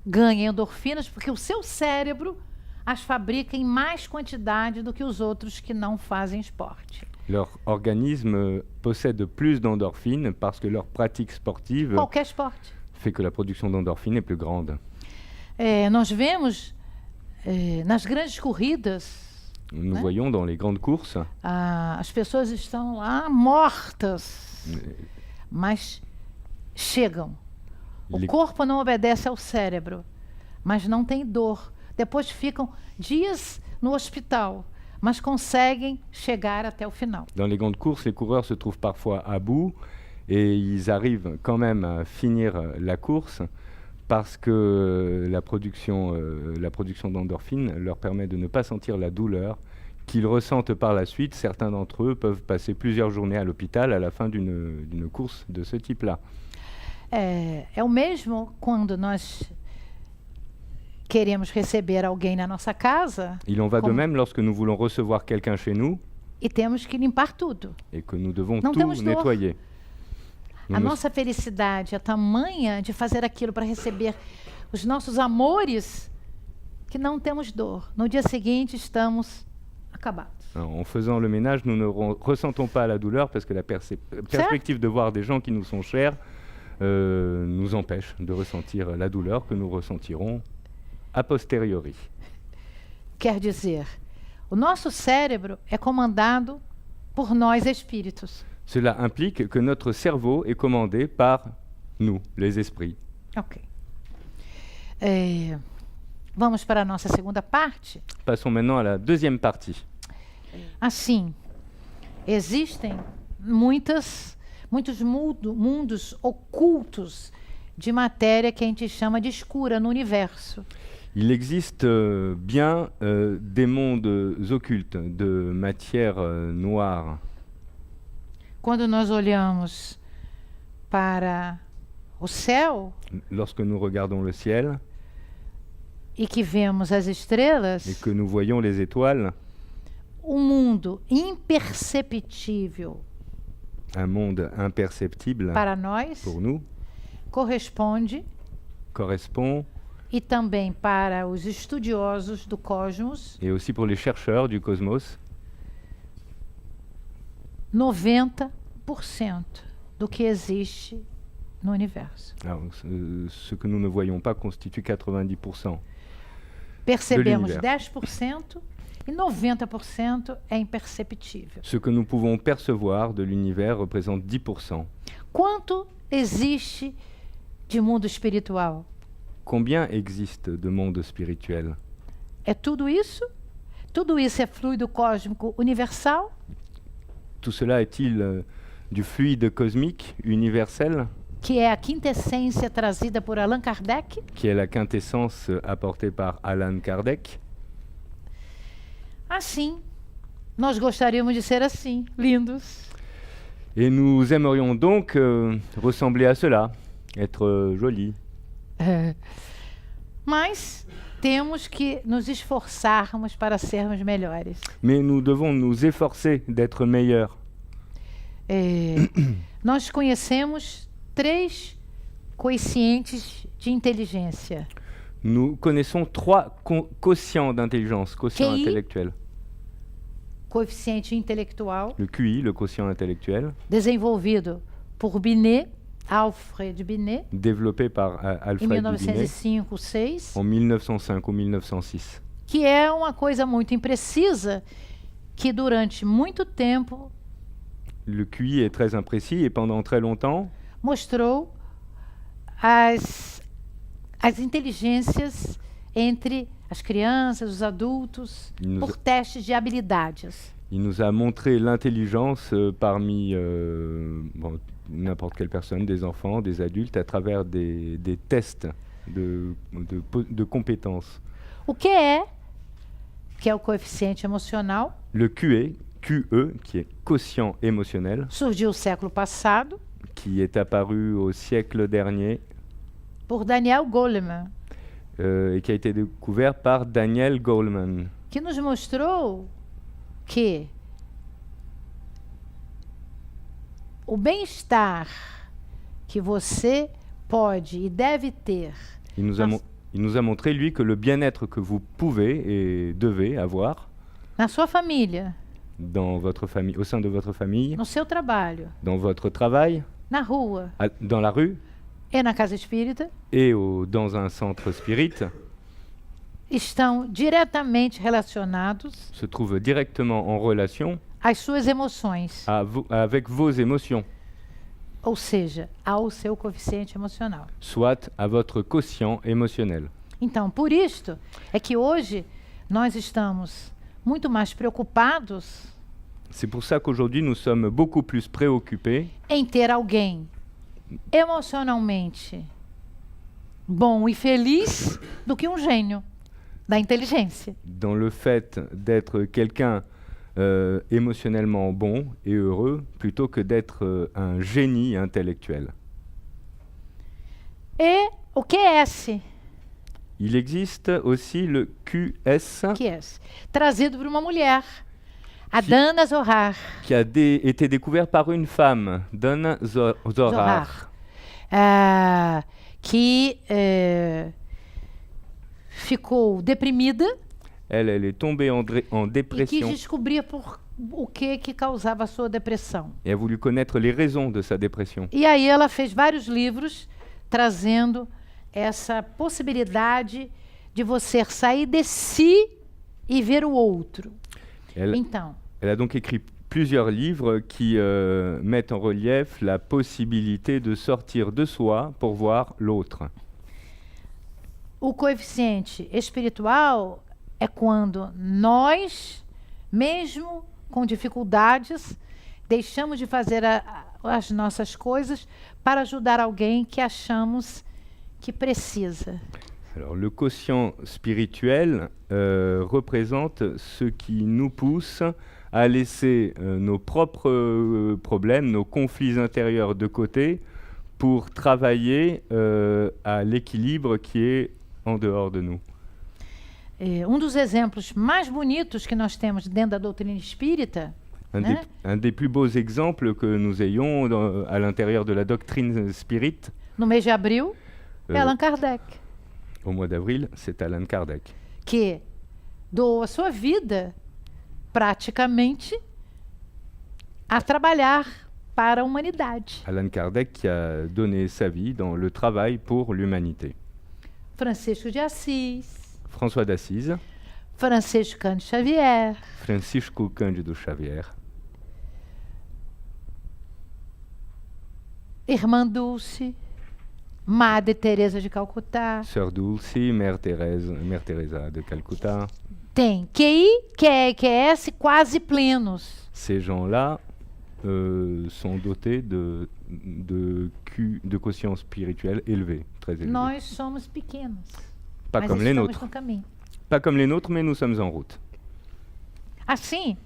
S2: ganha endorfinas porque o seu cérebro as fabrica em mais quantidade do que os outros que não fazem esporte.
S3: leur organisme possède plus d'endorphines parce que leur pratique sportive
S2: Qualquer esporte.
S3: fait que la production d'endorphines est plus grande.
S2: Nós vemos nas grandes corridas,
S3: Nous
S2: Ouais.
S3: voyons dans les grandes courses,
S2: as pessoas estão lá mortas, mas chegam. O
S3: les-
S2: corpo não obedece ao cérebro, mas não tem dor. Depois ficam dias no hospital, mas conseguem chegar até o final.
S3: dans les grandes courses, les coureurs se trouvent parfois à bout et ils arrivent quand même à finir la course parce que la production d'endorphines leur permet de ne pas sentir la douleur qu'ils ressentent par la suite. Certains d'entre eux peuvent passer plusieurs journées à l'hôpital à la fin d'une course de ce type-là.
S2: É o mesmo quando nós queremos receber alguém na nossa casa
S3: Il en va de
S2: Comme-
S3: même lorsque nous voulons recevoir quelqu'un chez nous
S2: e temos que limpar tudo.
S3: et que nous devons
S2: Non
S3: tout
S2: temos dor.
S3: nettoyer. Nous
S2: A
S3: ne-
S2: nossa felicidade é tamanha de fazer aquilo para receber os nossos amores que não temos dor. No dia seguinte estamos acabados.
S3: Alors, en faisant le ménage, nous ne ressentons pas la douleur parce que la perspective de voir des gens qui nous sont chers nous empêche de ressentir la douleur que nous ressentirons a posteriori.
S2: Quer dizer, o nosso cérebro é comandado por nós espíritos.
S3: Cela implique que notre cerveau est commandé par nous, les esprits.
S2: Ok. Vamos para a nossa segunda parte?
S3: Passons maintenant à la deuxième partie.
S2: Assim, existem muitos mundos ocultos de matéria que a gente chama de escura no universo.
S3: Il existe bien des mondes occultes de matière noire.
S2: Quando nós olhamos para o céu
S3: Lorsque nous regardons le ciel
S2: e que vemos as
S3: et
S2: estrelas,
S3: que nous voyons les étoiles,
S2: mundo imperceptível
S3: un monde imperceptible
S2: para nós
S3: pour nous
S2: corresponde,
S3: correspond,
S2: e também para os estudiosos do cosmos,
S3: et aussi pour les chercheurs du cosmos,
S2: 90% do que existe no universo.
S3: alors, ce que nous ne voyons pas constitue 90%.
S2: Percebemos
S3: l'univers.
S2: 10% e 90% é imperceptível.
S3: Ce que nous pouvons percevoir de l'univers représente 10%.
S2: Quanto existe de mundo espiritual?
S3: Combien existe de mondes spirituels?
S2: É tudo isso? Tudo isso é fluido cósmico universal?
S3: Tout cela est-il du fluide cosmique universel,
S2: Que é a quintessência trazida por Allan Kardec?
S3: qui est la quintessence apportée par Allan Kardec?
S2: Assim, nós gostaríamos de ser assim, lindos.
S3: Et nous aimerions donc ressembler à cela, être jolis.
S2: Mas temos que nos esforçarmos para sermos melhores.
S3: Mais nous devons nous efforcer d'être meilleurs.
S2: Nós conhecemos 3 quocientes de inteligência.
S3: Nous connaissons 3 quotients d'intelligence, quotient
S2: QI.
S3: intellectuel.
S2: Coeficiente intelectual,
S3: Le QI, le quotient intellectuel,
S2: desenvolvido por Binet, Alfred Binet,
S3: développé par
S2: em
S3: Alfred Binet
S2: 1905-6,
S3: en 1905 ou 1906.
S2: que é uma coisa muito imprecisa, que durante muito tempo
S3: Le QI est très imprécis et pendant très longtemps,
S2: mostrou as inteligências entre as crianças, os adultos,
S3: Il nous,
S2: por testes de habilidades.
S3: il nous a montré l'intelligence parmi n'importe quelle personne, des enfants, des adultes, à travers des tests de compétences.
S2: O que é o coeficiente emocional?
S3: Le QE, qui est quotient émotionnel,
S2: Surgiu o século passado
S3: qui est apparu au siècle dernier
S2: por Daniel Goleman,
S3: et qui a été découvert par Daniel Goleman,
S2: que nos mostrou que o bem-estar que você pode e deve ter
S3: Il nous a,
S2: Nas-
S3: il nous a montré, lui, que le bien-être que vous pouvez et devez avoir
S2: na sua família,
S3: dans votre famille, au sein de votre famille,
S2: no seu trabalho,
S3: dans votre travail,
S2: na rua
S3: dans la rue
S2: e na casa espírita,
S3: et dans un centre spirit,
S2: estão diretamente relacionados
S3: se trouve directement en relation
S2: às suas emoções,
S3: avec vos émotions,
S2: ou seja, ao seu coeficiente emocional.
S3: soit à votre quotient émotionnel.
S2: Então, por isto é que hoje nós estamos muito mais preocupados
S3: C'est pour ça qu'aujourd'hui, nous sommes beaucoup plus préoccupés
S2: em ter alguém emocionalmente bom e feliz do que um gênio da inteligência.
S3: dans le fait d'être quelqu'un émotionnellement bon et heureux plutôt que d'être un génie intellectuel.
S2: E o QS,
S3: Il existe aussi le QS
S2: trazido por uma mulher, a
S3: Que-
S2: Dana Zohar.
S3: qui a été découvert par une femme, Dana Zohar.
S2: Que ficou deprimida
S3: Elle est tombée en
S2: e quis
S3: dépression
S2: descobrir o que causava a sua depressão.
S3: et a voulu connaître les raisons de sa dépression.
S2: E aí ela fez vários livros trazendo essa possibilidade de você sair de si e ver o outro.
S3: Elle,
S2: Então,
S3: elle a donc écrit plusieurs livres qui mettent en relief la possibilité de sortir de soi pour voir l'autre.
S2: o coeficiente espiritual é quando nós, mesmo com dificuldades, deixamos de fazer as nossas coisas para ajudar alguém que achamos que precisa.
S3: Alors, le quotient spirituel représente ce qui nous pousse à laisser nos propres problèmes, nos conflits intérieurs de côté pour travailler à l'équilibre qui est en dehors de nous.
S2: Dos exemplos mais bonitos que nós temos dentro da doutrina espírita,
S3: Un des plus beaux exemples que nous ayons à l'intérieur de la doctrine spirit,
S2: no mês de abril, é Allan Kardec,
S3: au mois d'avril, c'est Allan Kardec,
S2: que doou a sua vida praticamente a trabalhar para a humanidade.
S3: Allan Kardec qui a donné sa vie dans le travail pour l'humanité.
S2: Francisco de Assis,
S3: François d'Assise,
S2: Francisco Cândido Xavier,
S3: Francisco Cândido Xavier,
S2: Irmã Dulce, Madre Teresa de Calcutá.
S3: Sœur Dulcie, Mère Teresa de Calcutta.
S2: Tem QI, QS quase plenos.
S3: Ces gens-là sont dotés de quotient spirituel élevé, très élevé.
S2: Nós somos pequenos,
S3: Pas
S2: mas
S3: comme les
S2: estamos
S3: nôtres.
S2: no caminho.
S3: Pas comme les nôtres, mais nous sommes en route.
S2: Assim,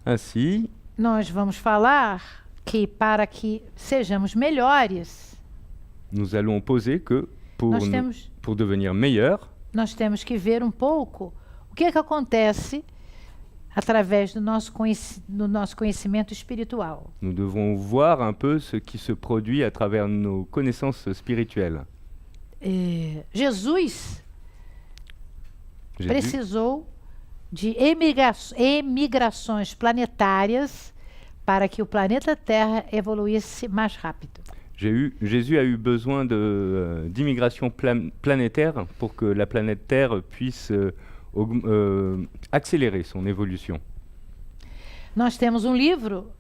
S3: Ainsi,
S2: nós vamos falar que para que sejamos melhores,
S3: nous allons poser que pour devenir meilleurs,
S2: nós temos que ver um pouco o que acontece através do nosso conhecimento espiritual.
S3: nous devons voir un peu ce qui se produit à travers nos connaissances spirituelles.
S2: Jesus
S3: Jésus,
S2: precisou de emigrações planetárias para que o planeta Terra evoluísse mais rápido.
S3: Jésus a eu besoin d'immigration planétaire pour que la planète Terre puisse accélérer son évolution.
S2: Nós temos um livro,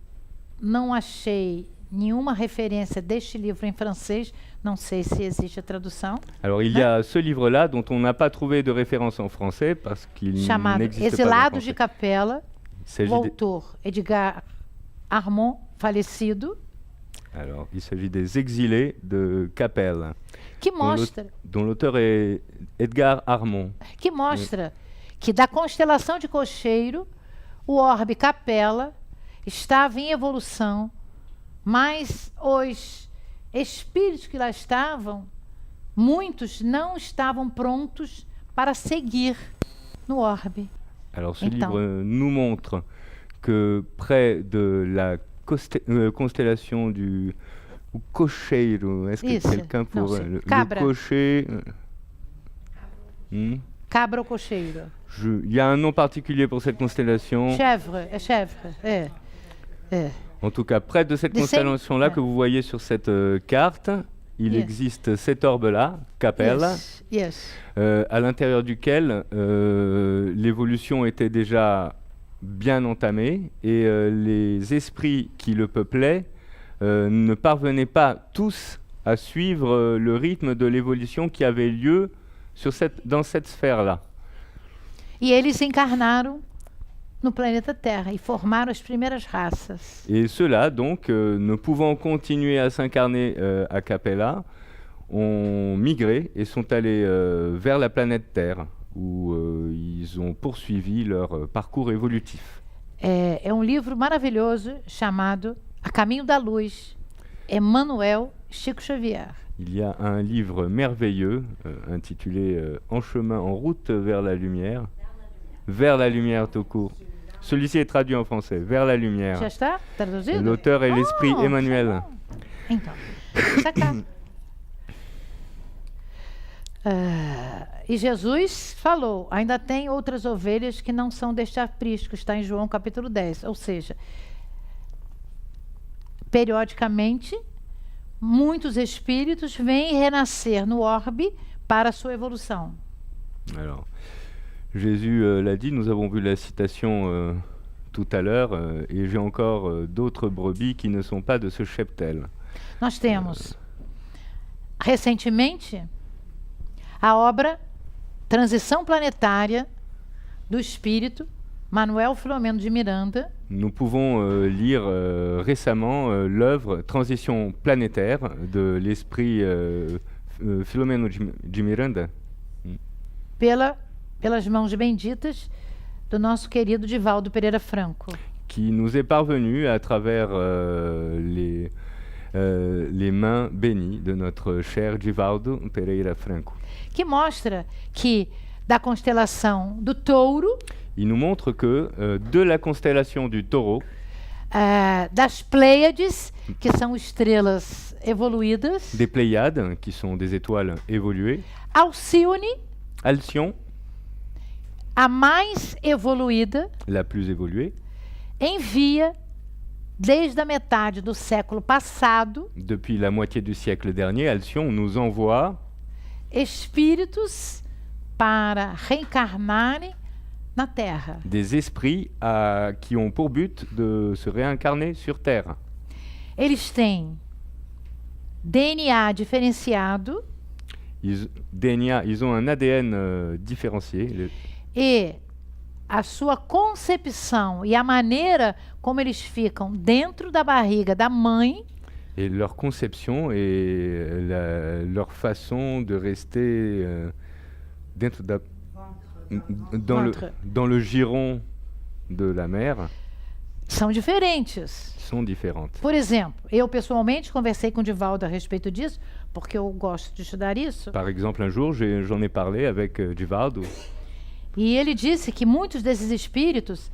S2: não achei nenhuma referência deste livro em francês. Não sei se existe a tradução.
S3: Alors il y a ce livre-là dont on n'a pas trouvé de référence en français parce qu'il
S2: Chamado
S3: n'existe pas en
S2: Exilados de
S3: français.
S2: Capela.
S3: Il s'agit
S2: O
S3: des-
S2: autor, Edgar Armand, falecido,
S3: Alors, il s'agit des Exilés de Capelle,
S2: que mostra,
S3: dont l'auteur est Edgar Armand.
S2: que da constelação de Cocheiro, o orbe Capela estava em evolução, mas os espíritos que lá estavam, muitos não estavam prontos para seguir no orbe.
S3: Alors, ce
S2: Então.
S3: livre nous montre que près de la constellation du o cocheiro, est-ce que
S2: Isso.
S3: quelqu'un
S2: Não,
S3: pourrait...
S2: c'est
S3: Le
S2: cabra.
S3: cocher...
S2: Cabra ou cocheiro?
S3: Il y a un nom particulier pour cette constellation.
S2: Chèvre, é chèvre, é.
S3: En tout cas, près de cette
S2: Des
S3: constellation-là
S2: cinq-
S3: que vous voyez sur cette carte, il
S2: Yes.
S3: existe cet orbe-là, Capelle,
S2: Yes.
S3: à l'intérieur duquel l'évolution était déjà bien entamée et les esprits qui le peuplaient ne parvenaient pas tous à suivre le rythme de l'évolution qui avait lieu dans cette sphère-là.
S2: E eles encarnaram no planeta Terra e formaram as primeiras raças.
S3: Et ceux-là, donc, ne pouvant continuer à s'incarner à Capella, ont migré et sont allés vers la planète Terre, où ils ont poursuivi leur parcours évolutif.
S2: É um livro maravilhoso chamado A Caminho da Luz, Emmanuel Chico Xavier.
S3: Il y a un livre merveilleux intitulé En chemin, en route vers la lumière. Vers la lumière tout court. Celui-ci est traduit en français. Vers la lumière.
S2: Já está traduzido?
S3: L'auteur est l'esprit
S2: Oh,
S3: Emmanuel.
S2: Então, está cá. E Jesus falou, ainda tem outras ovelhas que não são deste aprisco, está em João capítulo 10. Ou seja, periodicamente, muitos espíritos vêm renascer no orbe para a sua evolução.
S3: Alors, Jésus l'a dit, nous avons vu la citation tout à l'heure, et j'ai encore d'autres brebis qui ne sont pas de ce cheptel.
S2: Nós temos, recentemente, a obra Transição Planetária do Espírito Manuel Filomeno de Miranda,
S3: Nous pouvons lire récemment l'œuvre Transition planétaire de l'esprit Filomeno de Miranda,
S2: pelas mãos benditas do nosso querido Divaldo Pereira Franco.
S3: qui nous est parvenu à travers les mains bénies de notre cher Divaldo Pereira Franco.
S2: Que mostra que da constelação do Touro,
S3: Il nous montre que de la constellation du Taureau,
S2: das Pléiades, que são estrelas evoluídas,
S3: des Pléiades, qui sont des étoiles évoluées,
S2: Alcione,
S3: Alcyon,
S2: a mais evoluída,
S3: la plus évoluée,
S2: envia, desde a metade do século passado,
S3: depuis la moitié du siècle dernier, Alcyon nous envoie
S2: espíritos para reencarnarem na Terra.
S3: des esprits qui ont pour but de se réincarner sur Terre.
S2: Eles têm DNA diferenciado
S3: Ils ont un ADN différencié.
S2: e a sua concepção e a maneira como eles ficam dentro da barriga da mãe
S3: Et leur conception et leur façon de rester dentro dans le giron de la mère
S2: são diferentes.
S3: sont différentes.
S2: Por exemplo, eu pessoalmente conversei com o Divaldo a respeito disso, porque eu gosto de estudar isso,
S3: Par exemple, un jour, j'en ai parlé avec Divaldo,
S2: e ele disse que muitos desses espíritos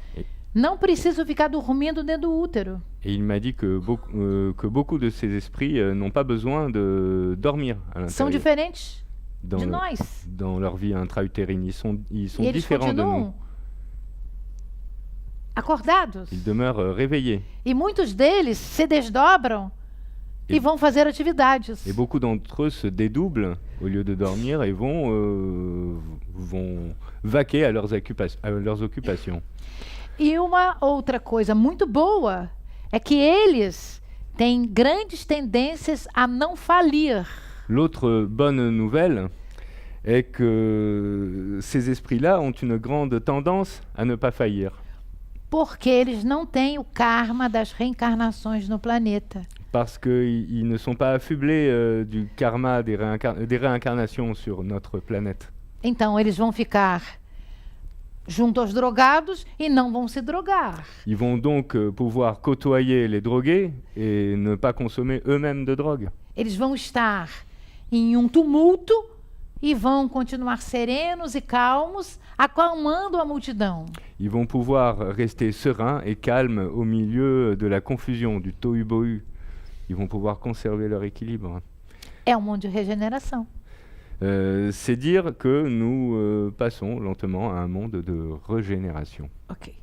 S2: não precisam ficar dormindo dentro do útero.
S3: et il m'a dit que beaucoup de ces esprits n'ont pas besoin de dormir à
S2: São
S3: l'intérieur
S2: diferentes
S3: dans,
S2: de nós.
S3: dans leur vie intra-utérine. Ils sont
S2: E eles
S3: différents de nous.
S2: continuam acordados.
S3: Ils demeurent réveillés.
S2: E muitos deles se desdobram e vão fazer atividades.
S3: Et beaucoup d'entre eux se dédoublent au lieu de dormir et vont vaquer à leurs occupations.
S2: E uma outra coisa muito boa é que eles têm grandes tendências a não falir.
S3: L'autre bonne nouvelle est que ces esprits-là ont une grande tendance à ne pas faillir.
S2: Porque eles não têm o karma das reencarnações no planeta.
S3: Parce qu'ils ne sont pas affublés du karma des réincarnations sur notre planète.
S2: Então, eles vão ficar junto aos drogados e não vão se drogar.
S3: Ils vont donc pouvoir côtoyer les drogués et ne pas consommer eux-mêmes de drogue.
S2: Eles vão estar em um tumulto e vão continuar serenos e calmos, acalmando a multidão.
S3: Ils vont pouvoir rester sereins et calmes au milieu de la confusion, du tohu-bohu. Ils vont pouvoir conserver leur équilibre.
S2: É um mundo de regeneração.
S3: C'est dire que nous passons lentement à un monde de régénération.
S2: Ok.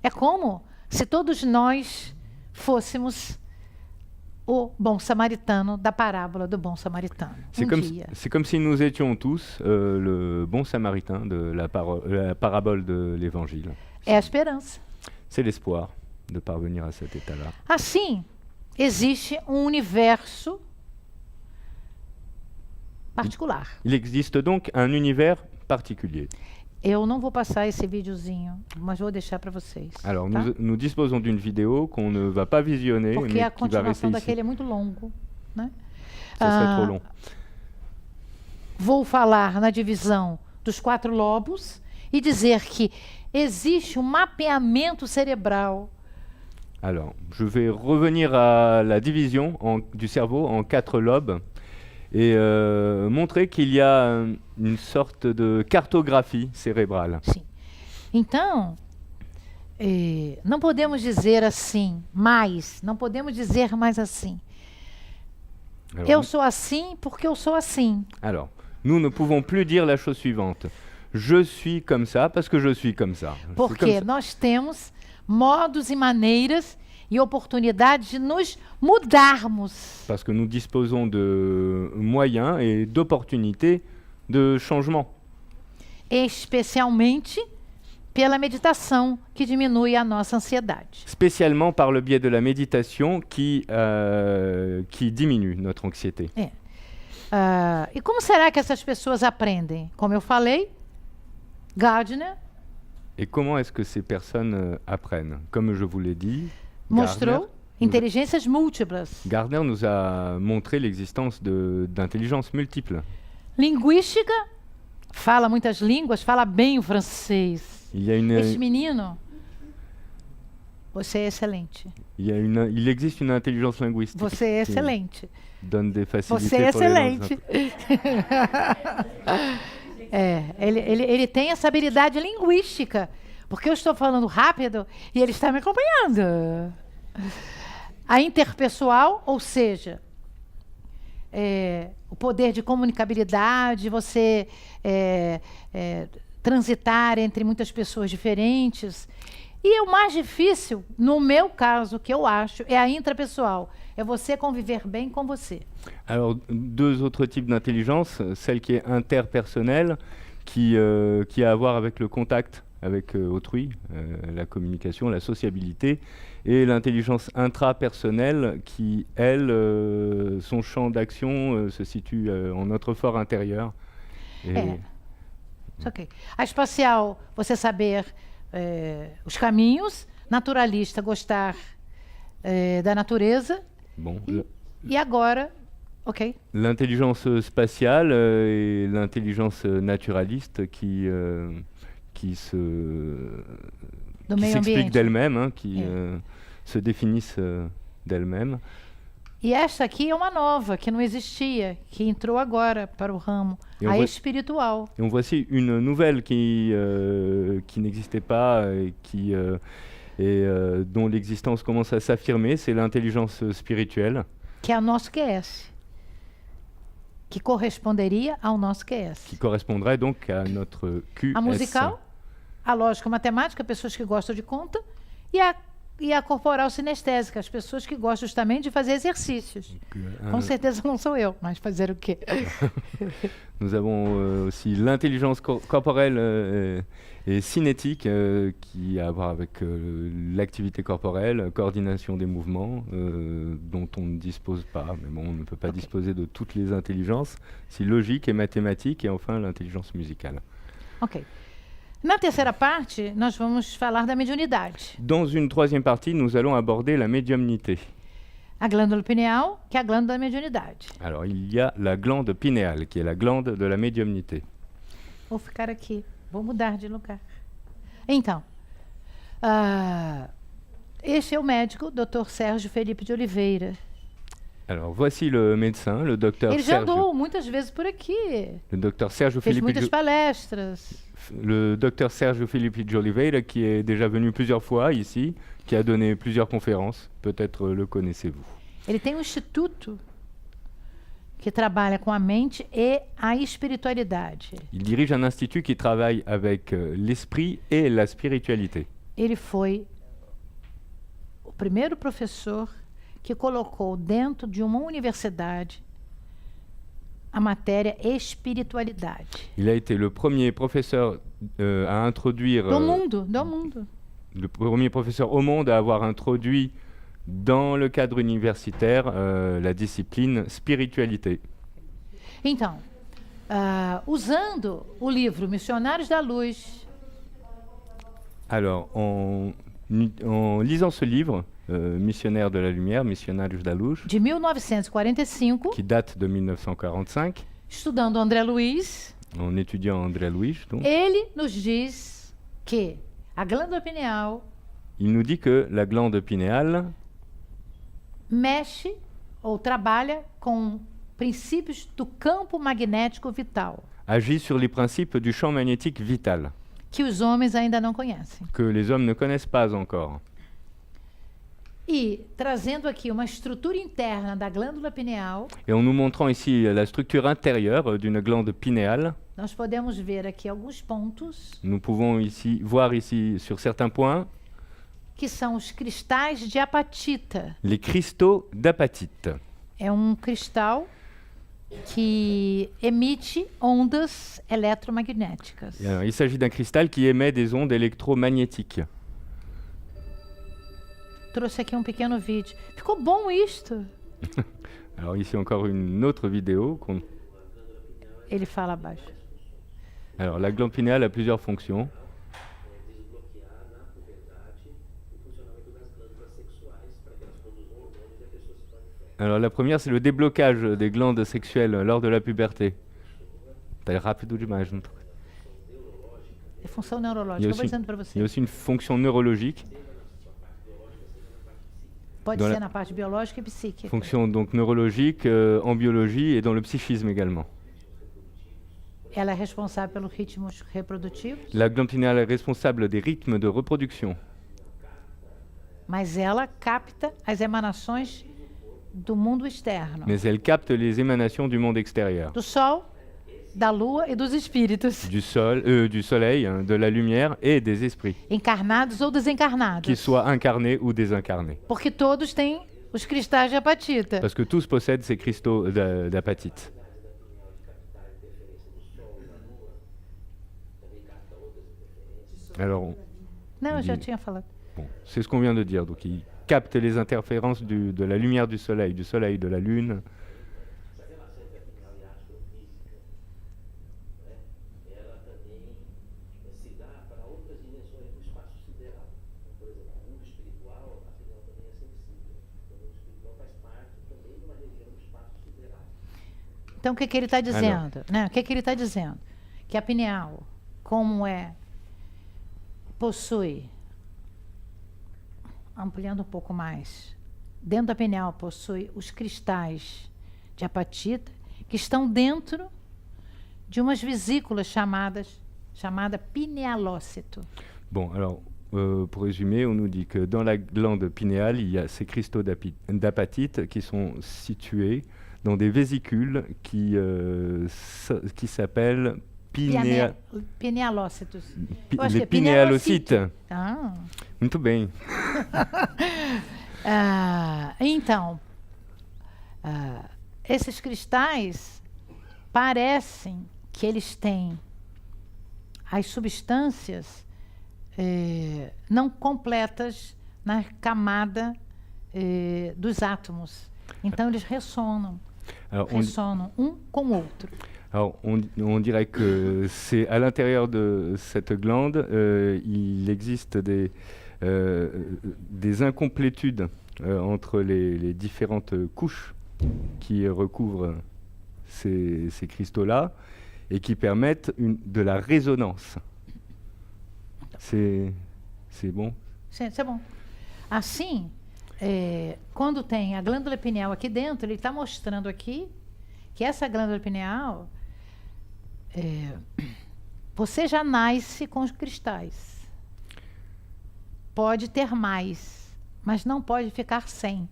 S2: É como se todos nós fôssemos o bom samaritano da parábola do bom samaritano.
S3: C'est comme si nous étions tous le bon samaritain de la parabole de l'Évangile.
S2: É a esperança.
S3: C'est l'espoir de parvenir à cet état-là.
S2: Assim, existe um universo particular.
S3: Il existe donc un univers particulier.
S2: Eu não vou passar esse videozinho, mas vou deixar para vocês.
S3: Alors,
S2: tá?
S3: nous disposons d'une vidéo qu'on ne va pas visionner,
S2: Porque
S3: mais
S2: a
S3: qui va rester
S2: continuação
S3: ici.
S2: daquele é muito longo, né?
S3: Ça serait trop long.
S2: Vou falar na divisão dos 4 lobos e dizer que existe um mapeamento cerebral.
S3: Alors, je vais revenir à la division du cerveau en 4 lobes et montrer qu'il y a une sorte de cartographie cérébrale.
S2: Sim. Então, não podemos dizer assim, não podemos dizer mais assim.
S3: Alors,
S2: Eu sou assim porque eu sou assim.
S3: alors, nous ne pouvons plus dire la chose suivante. Je suis comme ça parce que je suis comme ça. C'est comme
S2: Porque
S3: ça.
S2: nós temos modos e maneiras e oportunidades de nos mudarmos.
S3: Parce que nous disposons de moyens et d'opportunités de changement.
S2: Especialmente pela meditação, que diminui a nossa ansiedade.
S3: Spécialement par le biais de la méditation qui diminue notre anxiété.
S2: E como será que essas pessoas aprendem? Como eu falei, Gardner
S3: Et comment est-ce que ces personnes apprennent? Comme je vous l'ai dit,
S2: mostrou inteligências múltiplas.
S3: Gardner nous a montré l'existence d'intelligences multiples.
S2: Linguística, fala muitas línguas, fala bem o francês.
S3: Il y a
S2: Este menino, você é excelente.
S3: il existe une intelligence linguistique
S2: Você é
S3: qui
S2: excelente.
S3: donne des facilités
S2: Você é
S3: pour les langues.
S2: excelente. Ele tem essa habilidade linguística, porque eu estou falando rápido e ele está me acompanhando. A interpessoal, ou seja, o poder de comunicabilidade, você transitar entre muitas pessoas diferentes. E o mais difícil, no meu caso, que eu acho, é a intrapessoal. É você conviver bem com você.
S3: Alors, 2 autres types d'intelligence, celle qui est interpersonnelle, qui a à voir avec le contact avec autrui, la communication, la sociabilité, et l'intelligence intrapersonnelle qui, elle, son champ d'action se situe en notre fort intérieur. Et
S2: Ok. A espacial, você saber os caminhos, naturalista, gostar da natureza.
S3: bon,
S2: E agora, ok.
S3: l'intelligence spatiale et l'intelligence naturaliste qui
S2: Do meio
S3: s'expliquent
S2: ambiente.
S3: d'elles-mêmes, hein, qui se définissent d'elles-mêmes.
S2: E esta aqui é uma nova, que não existia, que entrou agora para o ramo,
S3: E eu
S2: a
S3: vou-
S2: espiritual.
S3: Et on voici une nouvelle qui n'existait pas et dont l'existence commence à s'affirmer, c'est l'intelligence spirituelle,
S2: Que é o nosso QS. Que corresponderia ao nosso QS.
S3: qui correspondrait donc à notre QS.
S2: A musical, a lógica matemática, pessoas que gostam de conta, e a e a corporal sinestésica, as pessoas que gostam justamente de fazer exercícios. Com certeza não sou eu, mas fazer o quê?
S3: Nous avons aussi l'intelligence corporelle et cinétique qui a à voir avec l'activité corporelle, coordination des mouvements dont on ne dispose pas. Mais bon, on ne peut pas disposer de toutes les intelligences. C'est logique et mathématique et enfin l'intelligence musicale.
S2: Ok. Na terceira parte, nós vamos falar da mediunidade.
S3: Dans une troisième partie, nous allons aborder la médiumnité.
S2: A glândula pineal, que é a glândula da mediunidade.
S3: Alors, il y a la glande pinéale, qui est la glande de la médiumnité.
S2: Vou ficar aqui, vou mudar de lugar. Então, este é o médico, Dr. Sérgio Felipe de Oliveira.
S3: Alors, voici le médecin, le docteur
S2: Ele já
S3: Sérgio.
S2: andou muitas vezes por aqui.
S3: Le docteur Sérgio
S2: Fez
S3: Felipe
S2: muitas palestras.
S3: le docteur Sérgio Felipe de Oliveira, qui est déjà venu plusieurs fois ici, qui a donné plusieurs conférences. Peut-être le connaissez-vous.
S2: Ele tem um instituto que trabalha com a mente e a espiritualidade.
S3: Il dirige un institut qui travaille avec l'esprit et la spiritualité.
S2: Ele foi o primeiro professor que colocou dentro de uma universidade a matéria espiritualidade.
S3: Il a été le premier professeur à introduire...
S2: Do mundo.
S3: Le premier professeur au monde à avoir introduit dans le cadre universitaire la discipline spiritualité.
S2: Então, usando o livro Missionários da Luz,
S3: Alors, en lisant ce livre, Missionnaires de la Lumière, Missionários da Luz,
S2: de 1945,
S3: qui date de 1945,
S2: estudando André Luiz,
S3: en étudiant André Luiz, donc,
S2: ele nos diz que a glândula pineal
S3: il nous dit que la glande pinéale
S2: mexe ou trabalha com princípios do campo magnético vital,
S3: agit sur les principes du champ magnétique vital,
S2: que os homens ainda não conhecem.
S3: que les hommes ne connaissent pas encore.
S2: E trazendo aqui uma estrutura interna da glândula pineal,
S3: Et en nous montrant ici la structure intérieure d'une glande pinéale,
S2: nós podemos ver aqui alguns pontos
S3: nous pouvons ici voir ici sur certains points
S2: que são os cristais de apatita.
S3: les cristaux d'apatite.
S2: É um cristal que emite ondas eletromagnéticas.
S3: Et alors, il s'agit d'un cristal qui émet des ondes électromagnétiques.
S2: Trouxe aqui um pequeno vídeo. Ficou bom isto?
S3: Alors ici encore une autre vidéo.
S2: Ele fala abaixo.
S3: Alors la glande pinéale a plusieurs fonctions. Alors la première, c'est le déblocage des glandes sexuelles lors de la puberté. Tá rápido demais, não?
S2: É função neurológica. Eu vou dizendo para
S3: Il y
S2: você.
S3: a aussi une fonction neurologique,
S2: Pode
S3: dans
S2: ser
S3: la-
S2: na parte biológica e psíquica.
S3: fonction donc neurologique en biologie et dans le psychisme également.
S2: Ela é responsável pelos ritmos reprodutivos,
S3: La glande pinéale est responsable des rythmes de reproduction,
S2: mas ela capta as emanações do mundo externo,
S3: mais elle capte les émanations du monde extérieur,
S2: do Sol, da Lua e dos espíritos,
S3: du soleil, hein, de la lumière et des esprits,
S2: encarnados ou desencarnados,
S3: qu'ils soient incarnés ou désincarnés.
S2: porque todos têm os cristais de apatita.
S3: Parce que tous possèdent ces cristaux d'apatite. Alors,
S2: Não, eu já
S3: de-
S2: tinha falado.
S3: bon, c'est ce qu'on vient de dire. Donc, il capte les interférences de la lumière du soleil, de la lune.
S2: Então, o que, que ele está dizendo? Né? O que, que ele está dizendo? Que a pineal, como possui, ampliando um pouco mais, dentro da pineal possui os cristais de apatita que estão dentro de umas vesículas chamada pinealócito.
S3: Bon, alors, pour résumer, on nous dit que dans la glande pinéale, il y a ces cristaux d'apatite qui sont situés dans des vésicules qui s'appellent
S2: Pinealócitos. Eu acho que
S3: les
S2: é
S3: pinéalocytes.
S2: Ah,
S3: Muito bem.
S2: Então, esses cristais parecem que eles têm as substâncias não completas na camada dos átomos. Então, eles ressonam. Ressonam um com o outro.
S3: Alors, on dirait que c'est à l'intérieur de cette glande, il existe des incomplétudes entre les différentes couches qui recouvrent ces cristaux-là et qui permettent de la résonance. C'est bon?
S2: Sim, isso é bom. Assim, quando tem a glândula pineal aqui dentro, ele está mostrando aqui que essa glândula pineal, você já nasce com os cristais. Pode ter mais, mas não pode ficar sem.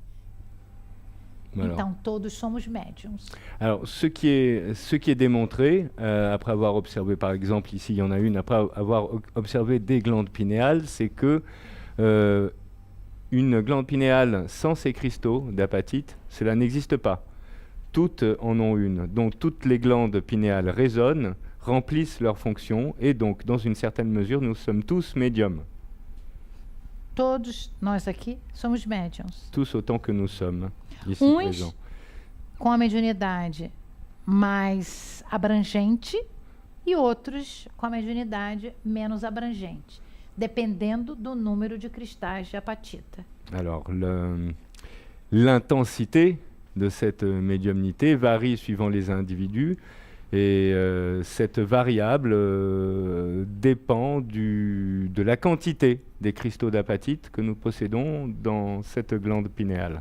S3: Alors,
S2: Então, todos somos médiums.
S3: alors, ce qui est démontré, après avoir observé, par exemple, ici, il y en a une, après avoir observé des glandes pinéales, c'est que une glande pinéale sans ces cristaux d'apatite, cela n'existe pas. Toutes en ont une. Donc, toutes les glandes pinéales résonnent, remplissent leurs fonctions, et donc, dans une certaine mesure, nous sommes tous médiums.
S2: Todos nós aqui somos médiums.
S3: Tous autant que nous sommes ici
S2: Uns
S3: présents.
S2: com a mediunidade mais abrangente e outros com a mediunidade menos abrangente, dependendo do número de cristais de apatita.
S3: Alors, l'intensité de cette médiumnité varie suivant les individus et cette variable dépend de la quantité des cristaux d'apatite que nous possédons dans cette glande pinéale.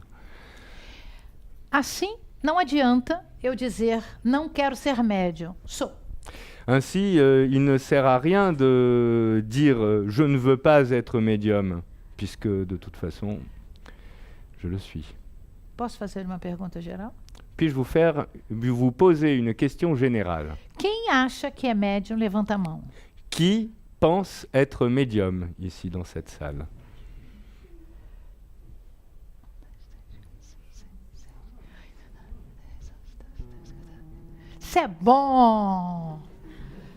S2: Assim, não adianta eu dizer não quero ser médium, sou.
S3: Ainsi, il ne sert à rien de dire je ne veux pas être médium, puisque de toute façon, je le suis.
S2: Posso fazer uma pergunta geral?
S3: Puis-je vous poser une question générale?
S2: Quem acha que é médium, levanta a mão.
S3: Qui pense être médium ici dans cette salle?
S2: C'est bon!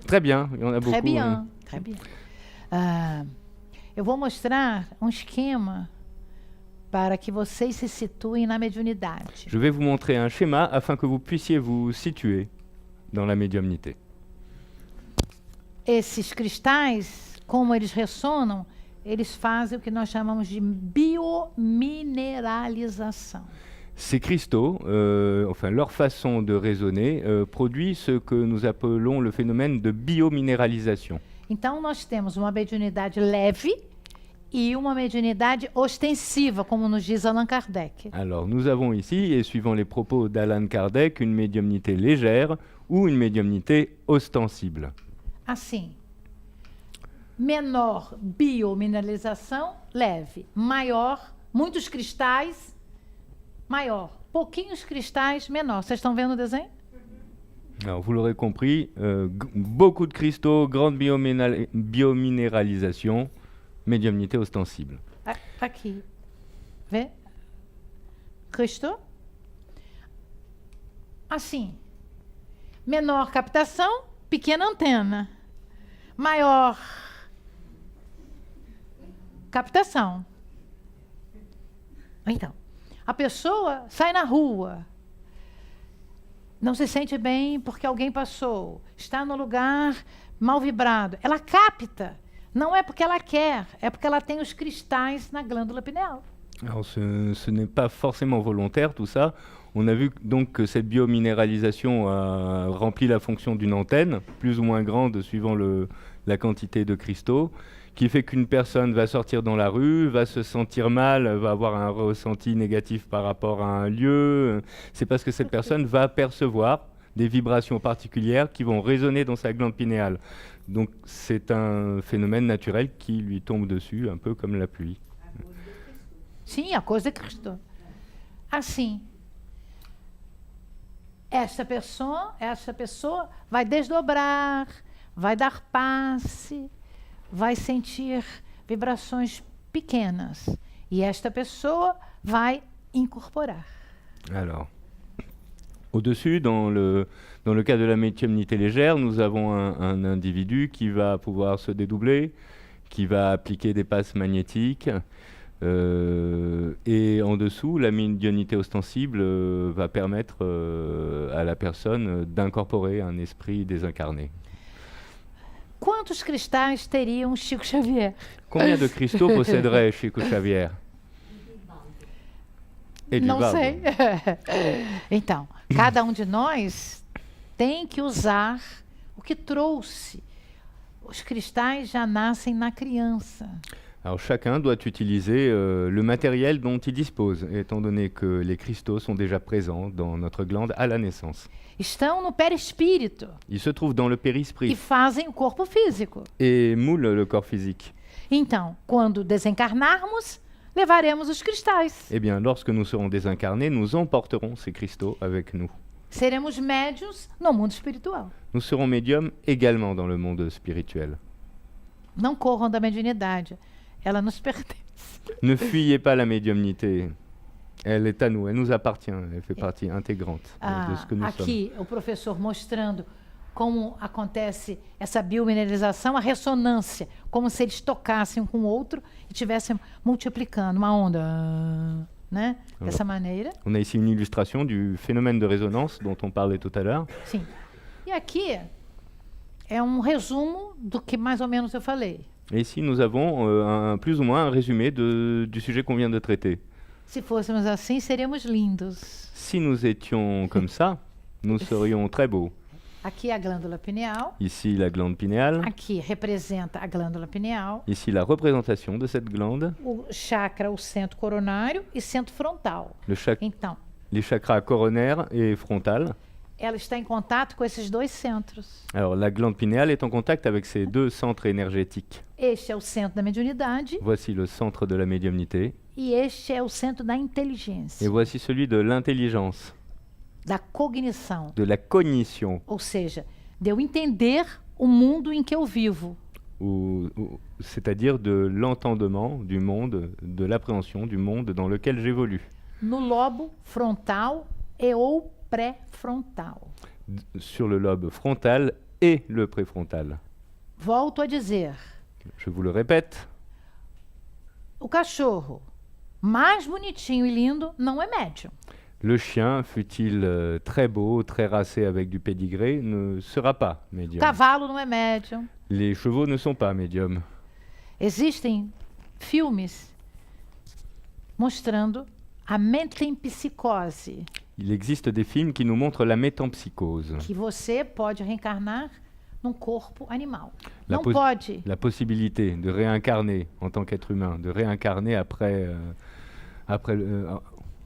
S3: Très bien, il y en a beaucoup.
S2: Très bien, très bien. Eu vou mostrar um esquema para que vocês se situem na mediunidade.
S3: Je vais vous montrer un schéma afin que vous puissiez vous situer dans la médiumnité.
S2: Esses cristais, como eles ressonam, eles fazem o que nós chamamos de biomineralização.
S3: Ces cristaux, enfin leur façon de résonner, produit ce que nous appelons le phénomène de biominéralisation.
S2: Então, nós temos uma mediunidade leve e uma mediunidade ostensiva, como nos diz Allan Kardec.
S3: Alors nous avons ici, et suivant les propos d'Allan Kardec, une médiumnité légère ou une médiumnité ostensible.
S2: Assim, menor biomineralização, leve. Maior, muitos cristais, maior. Pouquinhos cristais, menor. Vocês estão vendo o desenho?
S3: Alors vous l'aurez compris, beaucoup de cristaux, grande biominéralisation, médiumnité ostensible.
S2: Aqui. Vê? Cristo. Assim. Menor captação, pequena antena. Maior captação. Então, a pessoa sai na rua, não se sente bem porque alguém passou, está no lugar mal vibrado. Ela capta. Não é porque ela quer, é porque ela tem os cristais na glândula pineal.
S3: Alors ce n'est pas forcément volontaire tout ça. On a vu donc que cette biominéralisation a rempli la fonction d'une antenne, plus ou moins grande suivant la quantité de cristaux, qui fait qu'une personne va sortir dans la rue, va se sentir mal, va avoir un ressenti négatif par rapport à un lieu. C'est parce que cette personne va percevoir des vibrations particulières qui vont résonner dans sa glande pinéale. Donc c'est un phénomène naturel qui lui tombe dessus, un peu comme la pluie.
S2: Sim, a coisa de Cristo. Assim, essa pessoa vai desdobrar, vai dar passe, vai sentir vibrações pequenas. E esta pessoa vai incorporar.
S3: Alors, au-dessus, dans le cas de la médiumnité légère, nous avons un individu qui va pouvoir se dédoubler, qui va appliquer des passes magnétiques. Et en dessous, la médiumnité ostensible va permettre à la personne d'incorporer un esprit désincarné.
S2: Quantos cristais teriam Chico Xavier?
S3: Combien de cristaux posséderait Chico Xavier?
S2: Não
S3: Edivaldo.
S2: sei. Então, cada de nós tem que usar o que trouxe. Os cristais já nascem na criança.
S3: Alors chacun doit utiliser le matériel dont il dispose, étant donné que les cristaux sont déjà présents dans notre glande à la naissance.
S2: Estão no perispírito
S3: Ils se trouvent dans le
S2: e
S3: périsprit
S2: fazem o corpo físico.
S3: et moulent le corps physique.
S2: Então, quando desencarnarmos, levaremos os cristais.
S3: Eh bien, lorsque nous serons désincarnés, nous emporterons ces cristaux avec nous.
S2: Seremos médiuns no mundo espiritual.
S3: Nous serons médiums également dans le monde spirituel.
S2: Não corram da mediunidade. Ela nos pertence.
S3: Ne fuyez pas la médiumnité. Elle est à nous, elle nous appartient, elle fait partie intégrante de ce que nous sommes.
S2: Aqui, o professor mostrando como acontece essa biomineralização, a ressonância, como se eles tocassem um com o outro e estivessem multiplicando uma onda, né? Dessa maneira.
S3: On a ici une illustration du phénomène de résonance dont on parlait tout à l'heure.
S2: Sim. E aqui é um resumo do que mais ou menos eu falei.
S3: Et ici, nous avons plus ou moins un résumé du sujet qu'on vient de traiter.
S2: Se fôssemos assim, seríamos lindos.
S3: Si nous étions comme ça, nous serions très beaux.
S2: Aqui a glândula pineal.
S3: Ici, la glande pinéale.
S2: Aqui representa a glândula pineal.
S3: Ici, la représentation de cette glande.
S2: O chakra, o centro coronário e centro frontal. Então,
S3: les chakras coronaires et frontales.
S2: ela está em contato com esses dois centros.
S3: Alors, la glande pinéale est en contact avec ces deux centres énergétiques.
S2: Este é o centro da mediunidade
S3: Voici le centre de la médiumnité.
S2: e este é o centro da inteligência,
S3: Et voici celui de l'intelligence,
S2: da cognição.
S3: de la cognition,
S2: Ou seja, de eu entender o mundo em que eu vivo.
S3: c'est-à-dire de l'entendement du monde, de l'appréhension du monde dans lequel j'évolue.
S2: No lobo frontal e ou pré-frontal.
S3: Sur le lobe frontal et le préfrontal.
S2: Volto a dizer,
S3: Je vous le répète,
S2: o cachorro mais bonitinho e lindo não é médium.
S3: le chien, fût-il très beau, très racé avec du pédigré, ne sera pas
S2: O
S3: médium.
S2: cavalo não é médium.
S3: Les chevaux ne sont pas médiums.
S2: Existem filmes mostrando a metempsicose,
S3: Il existe des films qui nous montrent la métempsychose,
S2: que você pode reencarnar num corpo animal.
S3: La
S2: Não
S3: pos-
S2: pode.
S3: la possibilité de réincarner en tant qu'être humain, de réincarner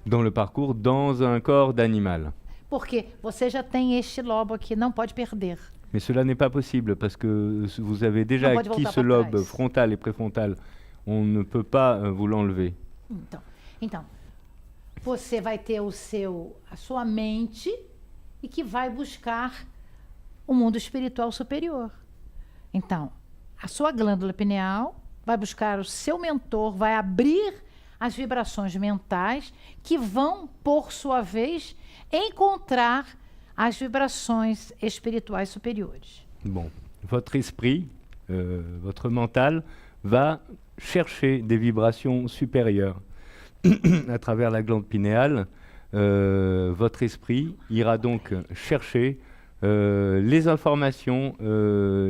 S3: dans le parcours dans un corps d'animal.
S2: Porque você já tem este lobo aqui, não pode perder.
S3: Mais cela n'est pas possible parce que vous avez déjà
S2: Non, pode
S3: acquis
S2: voltar
S3: ce
S2: para
S3: lobe
S2: trás.
S3: frontal et préfrontal. On ne peut pas vous l'enlever.
S2: Então, você vai ter a sua mente e que vai buscar o mundo espiritual superior. Então, a sua glândula pineal vai buscar o seu mentor, vai abrir as vibrações mentais que vão, por sua vez, encontrar as vibrações espirituais superiores.
S3: Bon, votre esprit, votre mental va chercher des vibrations supérieures à travers la glande pinéale. Votre esprit ira donc chercher les informations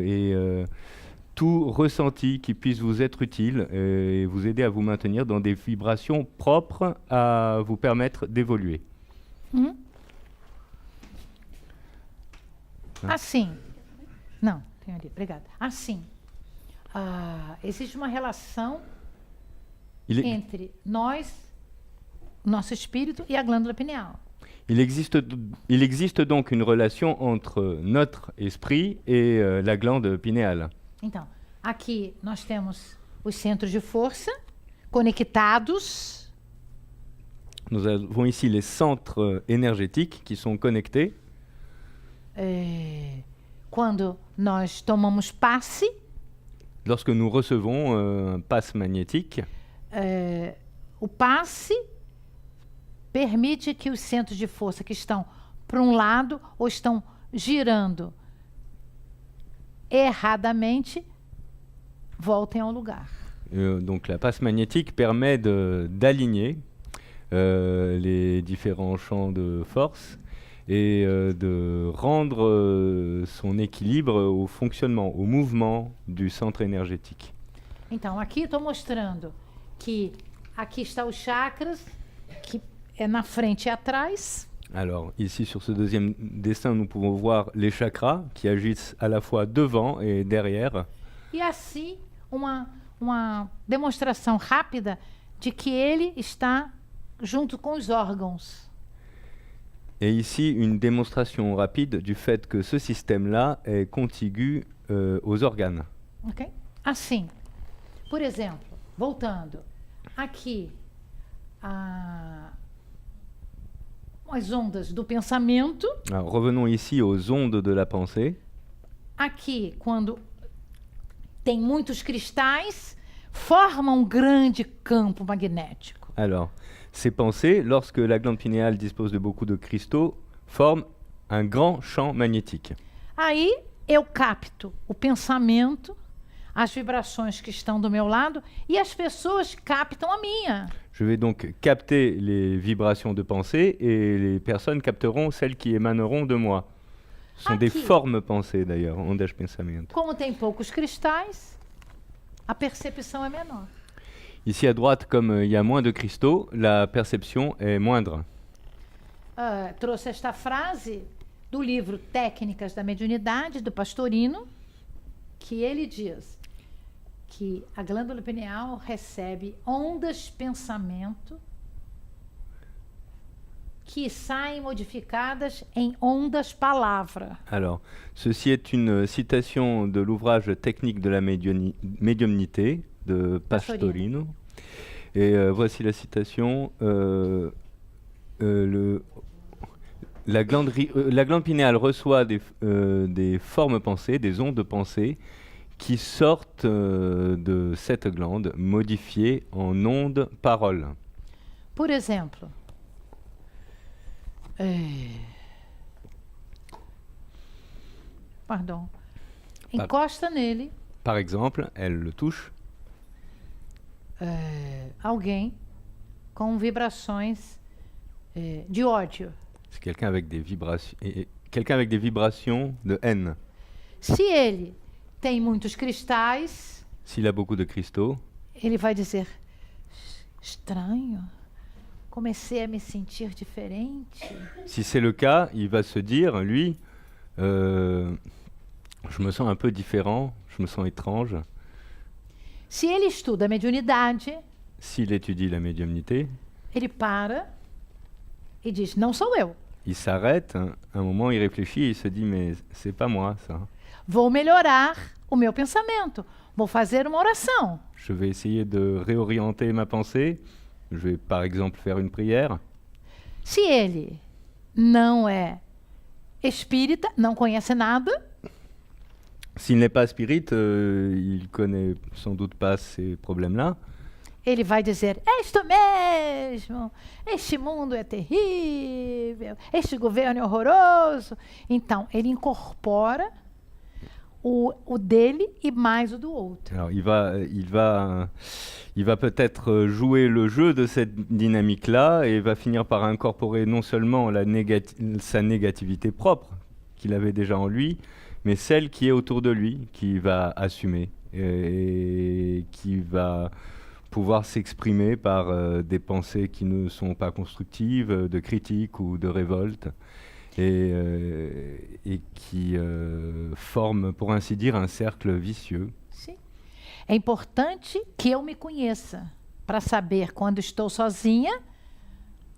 S3: et tout ressenti qui puisse vous être utile et vous aider à vous maintenir dans des vibrations propres à vous permettre d'évoluer.
S2: Assim. Não, tem ali, obrigada. Assim. Existe uma relação entre nós, nosso espírito e a glândula pineal.
S3: Il existe donc une relation entre notre esprit et la glande pinéale.
S2: Então, aqui nós temos os centros de força conectados.
S3: Nous avons ici les centres énergétiques qui sont connectés.
S2: Quando nós tomamos passe,
S3: Lorsque nous recevons un passe magnétique,
S2: o passe permite que os centros de força que estão para um lado ou estão girando erradamente voltem ao lugar.
S3: Donc la passe magnétique permet d'aligner les différents champs de force et de rendre son équilibre au fonctionnement, au mouvement du centre énergétique.
S2: Então, aqui estou mostrando que aqui está os chakras, que é na frente e atrás.
S3: Alors, ici, sur ce deuxième dessin, nous pouvons voir les chakras qui agissent à la fois devant et derrière.
S2: E assim, uma demonstração rápida de que ele está junto com os órgãos.
S3: Et ici, une démonstration rapide du fait que ce système-là est contigu aux organes.
S2: Ok? Assim, por exemplo, voltando, aqui as ondas do pensamento.
S3: Alors, revenons ici aux ondes de la pensée.
S2: Aqui, quando tem muitos cristais, formam um grande campo magnético.
S3: Alors, ces pensées, lorsque la glande pinéale dispose de beaucoup de cristaux, forment un grand champ magnétique.
S2: Aí eu capto o pensamento, as vibrações que estão do meu lado e as pessoas captam a minha.
S3: Je vais donc capter les vibrations de pensée et les personnes capteront celles qui émaneront de moi. Ce sont des formes pensées d'ailleurs, ondas de pensamento.
S2: Como tem poucos cristais, a percepção é menor.
S3: Ici à droite, comme il y a moins de cristaux, la perception est moindre.
S2: Trouxe esta frase do livro Técnicas da Mediunidade, do Pastorino, que ele diz que a glândula pineal recebe ondas pensamento que saem modificadas em ondas palavra.
S3: Alors, ceci est une citation de l'ouvrage Technique de la médiumnité de Pastorino. Et voici la citation. La glande pinéale reçoit des formes pensées, des ondes de pensée qui sortent de cette glande modifiées en ondes paroles.
S2: Por exemplo, encosta nele.
S3: Par exemple, elle le touche.
S2: Alguém com vibrações de ódio.
S3: C'est quelqu'un avec des vibrations de haine.
S2: Se ele tem muitos cristais,
S3: s'il a beaucoup de cristaux,
S2: ele vai dizer: estranho, comecei a me sentir diferente.
S3: Si c'est le cas, il va se dire, lui, je me sens un peu différent, je me sens étrange.
S2: Se ele estuda a mediunidade,
S3: s'il étudie la médiumnité,
S2: ele para e diz: não sou eu.
S3: Il s'arrête, un moment, il réfléchit et il se dit, mais c'est pas moi, ça.
S2: Vou melhorar o meu pensamento. Vou fazer uma oração.
S3: Je vais essayer de réorienter ma pensée. Je vais, par exemple, faire une prière.
S2: Se ele não é espírita, não conhece nada.
S3: S'il n'est pas spirit, il connaît sans doute pas ces problèmes-là.
S2: Ele vai dizer: é isto mesmo, este mundo é terrível, este governo é horroroso. Então, ele incorpora o dele e mais o do outro.
S3: Alors, il va peut-être jouer le jeu de cette dynamique-là et va finir par incorporer non seulement sa négativité propre qu'il avait déjà en lui, mais celle qui est autour de lui, qui va assumer et qui va pouvoir s'exprimer par des pensées qui ne sont pas constructives, de critique ou de révolte, et qui forment, pour ainsi dire, un cercle vicieux.
S2: Sim. É importante que eu me conheça para saber quando estou sozinha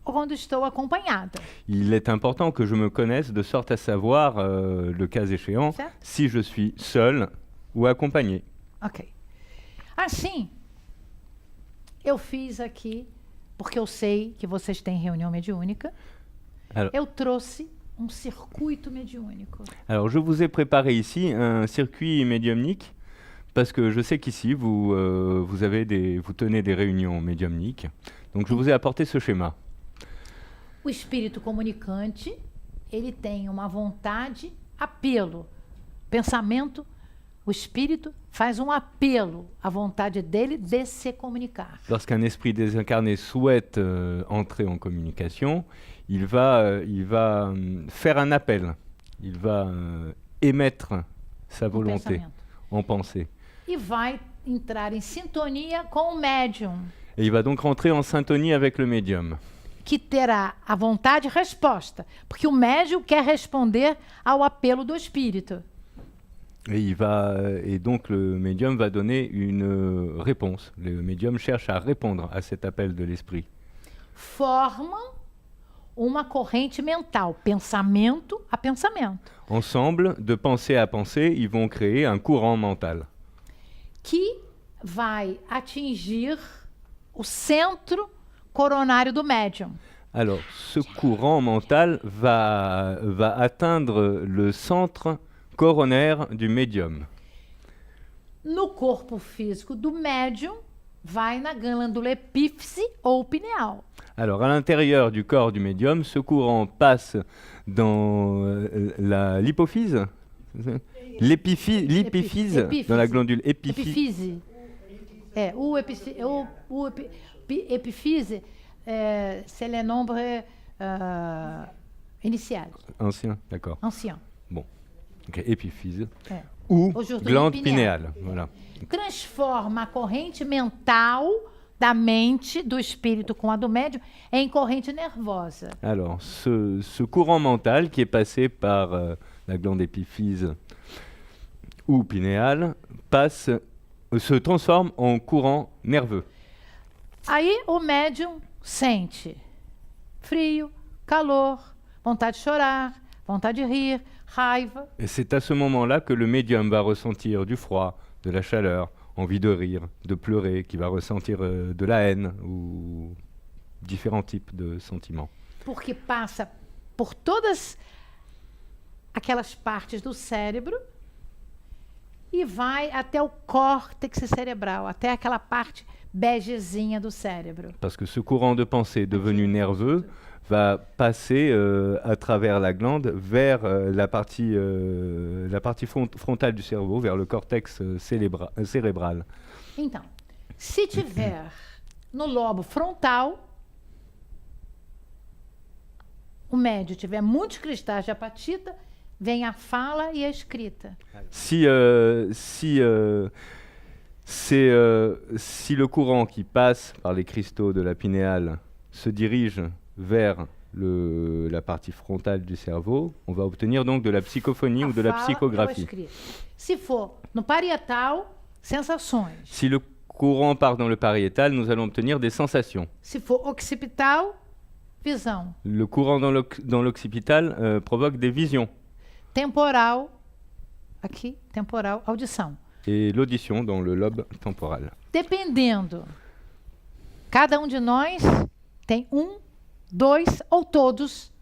S2: ou quando estou acompanhada.
S3: Il est important que je me connaisse de sorte à savoir, le cas échéant,
S2: Certo?
S3: si je suis seul ou accompagné.
S2: Ok. Assim, eu fiz aqui, porque eu sei que vocês têm reunião mediúnica, eu trouxe um circuito mediúnico.
S3: Alors, je vous ai préparé ici un circuit médiumnique Parce que je sais qu'ici, vous tenez des réunions médiumniques. Donc, je vous ai apporté ce schéma.
S2: O espírito comunicante, ele tem uma vontade, apelo, pensamento. O espírito faz apelo à vontade dele de se comunicar.
S3: Lorsqu'un esprit désincarné souhaite entrer en communication, il va faire un appel. Il va émettre sa volonté en pensée.
S2: E vai entrar em sintonia com o médium.
S3: Et il va donc rentrer en syntonie avec le médium.
S2: Que terá a vontade e resposta, porque o médium quer responder ao apelo do espírito.
S3: Et donc le médium va donner une réponse. Le médium cherche à répondre à cet appel de l'esprit.
S2: Formam uma corrente mental, pensamento a pensamento.
S3: Ensemble, de pensée à pensée, ils vont créer un courant mental.
S2: Que vai atingir o centro coronário do médium.
S3: Alors, ce courant mental va atteindre le centre coronaire du médium.
S2: No corpo físico do médium, vai na glândula epífise ou pineal.
S3: Alors, à l'intérieur du corps du médium, ce courant passe dans l'hypophyse, l'épiphyse, dans la glandule épiphyse.
S2: Epifise, c'est le nombre initial.
S3: Ancien, d'accord.
S2: Ancien.
S3: Bon, okay, épiphyse. Ou glande pinéale. Voilà.
S2: Transforma a corrente mental da mente, do espírito com a do médium, em corrente nervosa.
S3: Alors, ce courant mental qui est passé par la glande épiphyse ou pinéale se transforme en courant nerveux.
S2: Aí o médium sente frio, calor, vontade de chorar, vontade de rir, raiva.
S3: Et c'est à ce moment-là que le médium va ressentir du froid, de la chaleur, envie de rire, de pleurer, qui va ressentir de la haine ou différents types de sentiments.
S2: Porque passa por todas aquelas partes do cérebro e vai até o córtex cerebral, até aquela parte begezinha do cérebro.
S3: Parce que ce courant de pensée devenu nerveux va passer à travers la glande vers la partie frontale du cerveau, vers le cortex cérébral.
S2: Então, se tiver no lobo frontal, o médium tiver muitos cristais de apatita, vem a fala e a escrita.
S3: Si le courant qui passe par les cristaux de la pinéale se dirige vers la partie frontale du cerveau, on va obtenir donc de la psychophonie ou de la psychographie.
S2: Se for no parietal, sensações.
S3: Si le courant part dans le pariétal, nous allons obtenir des sensations.
S2: Se for occipital, visão.
S3: Le courant dans l'occipital provoque des visions.
S2: Temporal, aqui, temporal, audição.
S3: Et l'audition dans le lobe temporal.
S2: Dependendo, cada de nós tem dois ou todos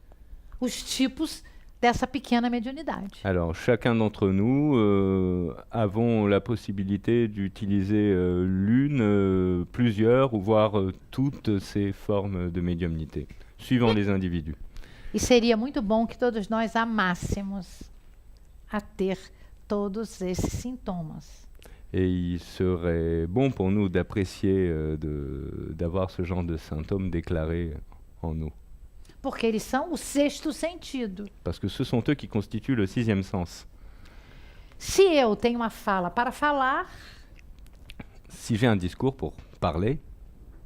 S2: os tipos dessa pequena mediunidade.
S3: Alors, chacun d'entre nous avons la possibilité d'utiliser l'une, plusieurs, ou voire toutes ces formes de médiumnité, suivant les individus.
S2: E seria muito bom que todos nós amássemos a ter todos esses sintomas.
S3: Et il serait bon pour nous d'apprécier d'avoir ce genre de symptômes déclarés en nous.
S2: Porque eles são o sexto sentido.
S3: Parce que ce sont eux qui constituent le sixième sens.
S2: Se eu tenho uma fala para falar,
S3: si j'ai un discours pour parler,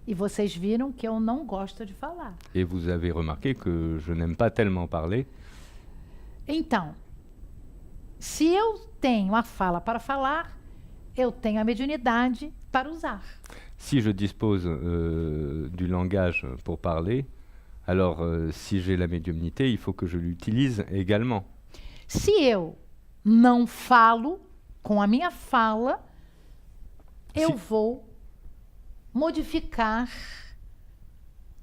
S2: e vocês viram que eu não gosto de falar.
S3: Et vous avez remarqué que je n'aime pas tellement parler.
S2: Então, se eu tenho a fala para falar, eu tenho a mediunidade para usar.
S3: Si je dispose du langage pour parler, alors si j'ai la médiumnité, il faut que je l'utilise également.
S2: Se eu não falo com a minha fala, eu vou modificar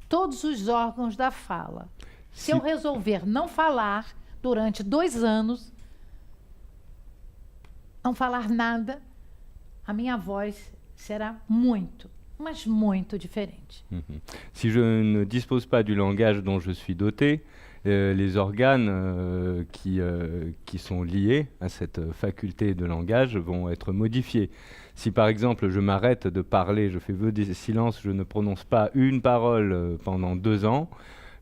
S2: todos os órgãos da fala. Se eu resolver não falar durante 2 anos, não falar nada, a minha voz será muito, mas muito diferente.
S3: Si je ne dispose pas du langage dont je suis doté, les organes qui sont liés à cette faculté de langage vont être modifiés. Si par exemple je m'arrête de parler, je fais vœu des silences, je ne prononce pas une parole pendant 2 ans,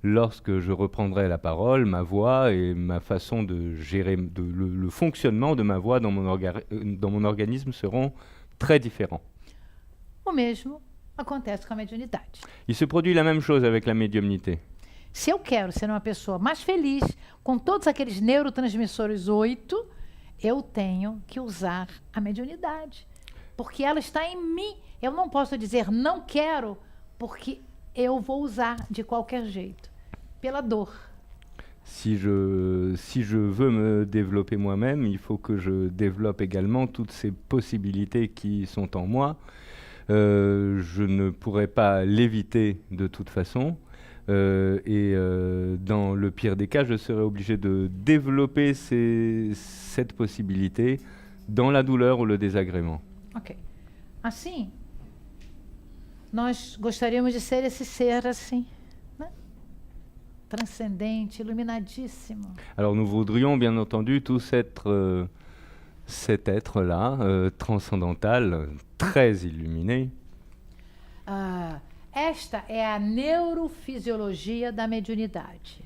S3: lorsque je reprendrai la parole, ma voix et ma façon de gérer le fonctionnement de ma voix dans mon organisme seront très différents.
S2: O mesmo acontece com a mediunidade.
S3: Il se produit la même chose avec la médiumnité.
S2: Se eu quero ser uma pessoa mais feliz, com todos aqueles neurotransmissores 8, eu tenho que usar a mediunidade. Porque ela está em mim. Eu não posso dizer não quero, porque eu vou usar de qualquer jeito, pela dor.
S3: Si je veux me développer moi-même, il faut que je développe également toutes ces possibilités qui sont en moi. Je ne pourrai pas l'éviter de toute façon. Dans le pire des cas, je serai obligé de développer cette possibilité dans la douleur ou le désagrément.
S2: Ok. Assim, nós gostaríamos de ser esse ser assim, né? Transcendente, iluminadíssimo.
S3: Alors nous voudrions bien entendu tous être cet être-là, transcendantal, très illuminé.
S2: Esta é a neurofisiologia da mediunidade.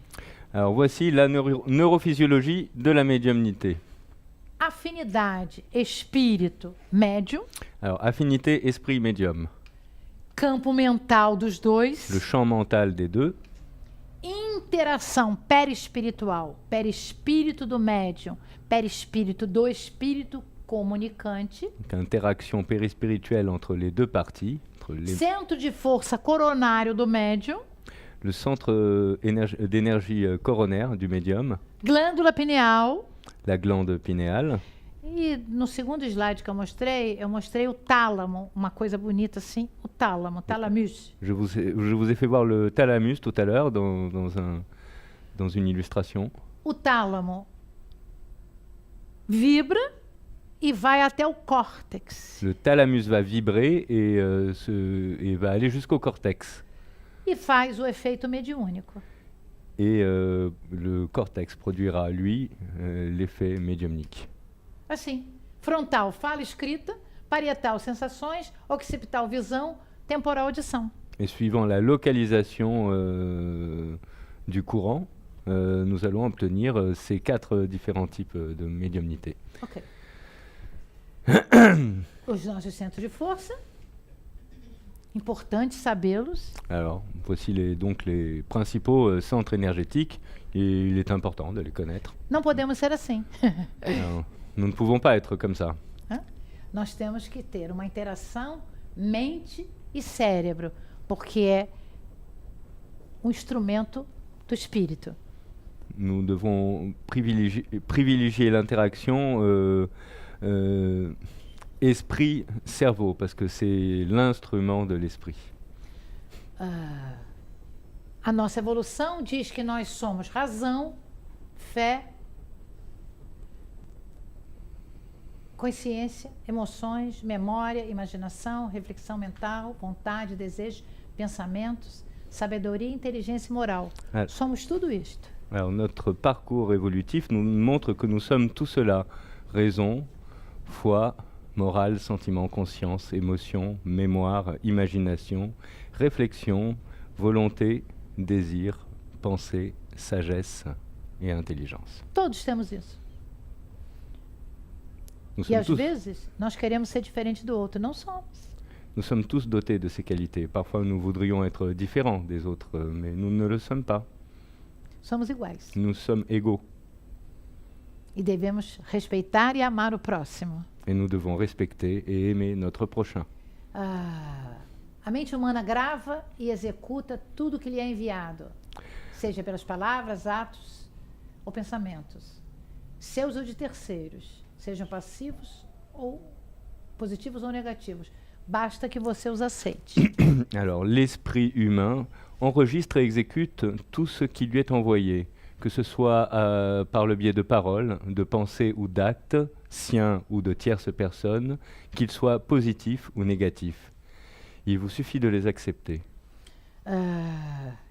S3: Alors voici la neurophysiologie de la médiumnité.
S2: Afinidade, espírito, médium.
S3: Alors affinité, esprit, médium.
S2: Campo mental dos dois.
S3: Le champ mental des deux.
S2: Interação perispiritual, perispírito do médium, perispírito do espírito comunicante.
S3: Donc, interaction périspirituelle entre les deux parties.
S2: Centro de força coronário do médium.
S3: Le centre d'énergie coronaire du médium.
S2: Glândula pineal.
S3: La glande pinéale.
S2: E no segundo slide que eu mostrei o tálamo, uma coisa bonita assim, o tálamo, thalamus.
S3: Je vous ai fait voir le thalamus tout à l'heure dans une illustration.
S2: O tálamo vibra e vai até o córtex.
S3: Le thalamus va vibrer et va aller jusqu'au cortex.
S2: E faz o efeito mediúnico.
S3: Et le cortex produira, lui, l'effet médiumnique.
S2: Assim, frontal, fala escrita, parietal, sensações, occipital, visão, temporal, audição.
S3: Et suivant la localisation du courant, nous allons obtenir ces 4 différents types de médiumnité.
S2: Ok. Os nossos centros de força, importante sabê-los.
S3: Alors, voici donc les principaux centres énergétiques, et il est important de les connaître.
S2: Não podemos ser assim.
S3: Alors, nous ne pouvons pas être comme ça.
S2: Nós temos que ter uma interação mente e cérebro, porque é um instrumento do espírito.
S3: Nous devons privilégier l'interaction esprit-cerveau, parce que c'est l'instrument de l'esprit.
S2: A nossa evolução diz que nós somos razão, fé, consciência, emoções, memória, imaginação, reflexão mental, vontade, desejo, pensamentos, sabedoria, inteligência e moral. Somos tudo isto.
S3: Alors, notre parcours évolutif nous montre que nous sommes tout cela. Raison, foi, morale, sentiment, conscience, émotion, mémoire, imagination, réflexion, volonté, désir, pensée, sagesse et intelligence.
S2: Todos temos isso. E às vezes nós queremos ser diferente do outro, não somos.
S3: Nous sommes tous dotés de ces qualités. Parfois nous voudrions être différents des autres, mais nous ne le sommes pas.
S2: Somos iguais.
S3: Nous sommes égaux.
S2: E devemos respeitar e amar o próximo.
S3: Et nous devons respecter et aimer notre prochain.
S2: A mente humana grava e executa tudo que lhe é enviado, seja pelas palavras, atos ou pensamentos, seus ou de terceiros, sejam passivos ou positivos ou negativos. Basta que você os aceite.
S3: Alors, l'esprit humain enregistre et exécute tout ce qui lui est envoyé, que ce soit par le biais de paroles, de pensées ou d'actes, sien ou de tierces personnes, qu'ils soient positifs ou négatifs. Il vous suffit de les accepter.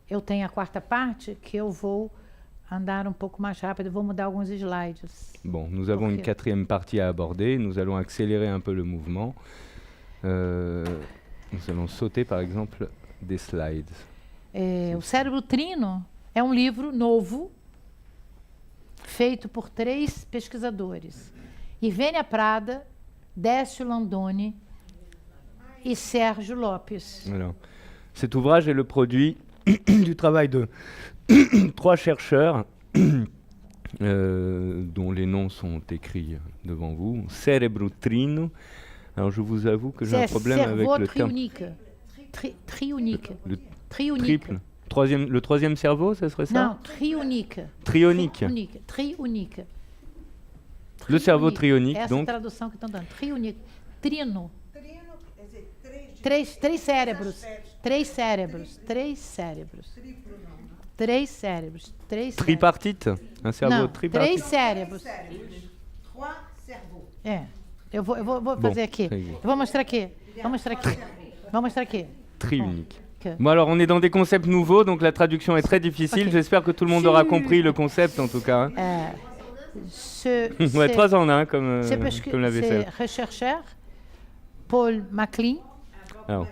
S2: Eu tenho a quarta parte que eu vou andar um pouco mais rápido, vou mudar alguns slides.
S3: Bon, nous avons une quatrième partie à aborder. Nous allons accélérer un peu le mouvement. Nous allons sauter, par exemple, des slides.
S2: O Cérebro Trino é um livro novo, feito por 3 pesquisadores. Ivênia Prada, Décio Landoni e Sérgio Lopes.
S3: Alors, cet ouvrage est le produit du travail de 3 chercheurs dont les noms sont écrits devant vous. Cérebro Trino. Alors, je vous avoue que j'ai un problème avec le terme.
S2: Triunique.
S3: Le
S2: Triunique.
S3: triple. Le troisième cerveau, ça serait ça?
S2: Não, triunique.
S3: Trionique.
S2: Triunique.
S3: Le cerveau trionique,
S2: Essa
S3: donc.
S2: tradução que estão dando. Triunique. Trino.
S1: Trino, quer dizer,
S2: Três cérebros. Três cérebros. Três cérebros.
S1: triplo não.
S2: Três cérebros. Três cérebros.
S3: Tripartite? Un cerveau
S2: Não,
S3: tripartite?
S2: 3 cérebros.
S1: Trois cerveaux.
S2: É. Eu vou fazer aqui.
S3: très bien.
S2: Eu vou mostrar aqui. Vou mostrar aqui. Vou mostrar aqui.
S3: Triunique.
S2: Que-
S3: Bon, alors on est dans des concepts nouveaux, donc la traduction est très difficile.
S2: Ok.
S3: J'espère que tout le monde aura compris le concept, en tout cas.
S2: É,
S3: Ouais, 3 en 1, comme
S2: Ces
S3: la vaisselle.
S2: rechercheurs, Paul MacLean,
S3: Alors,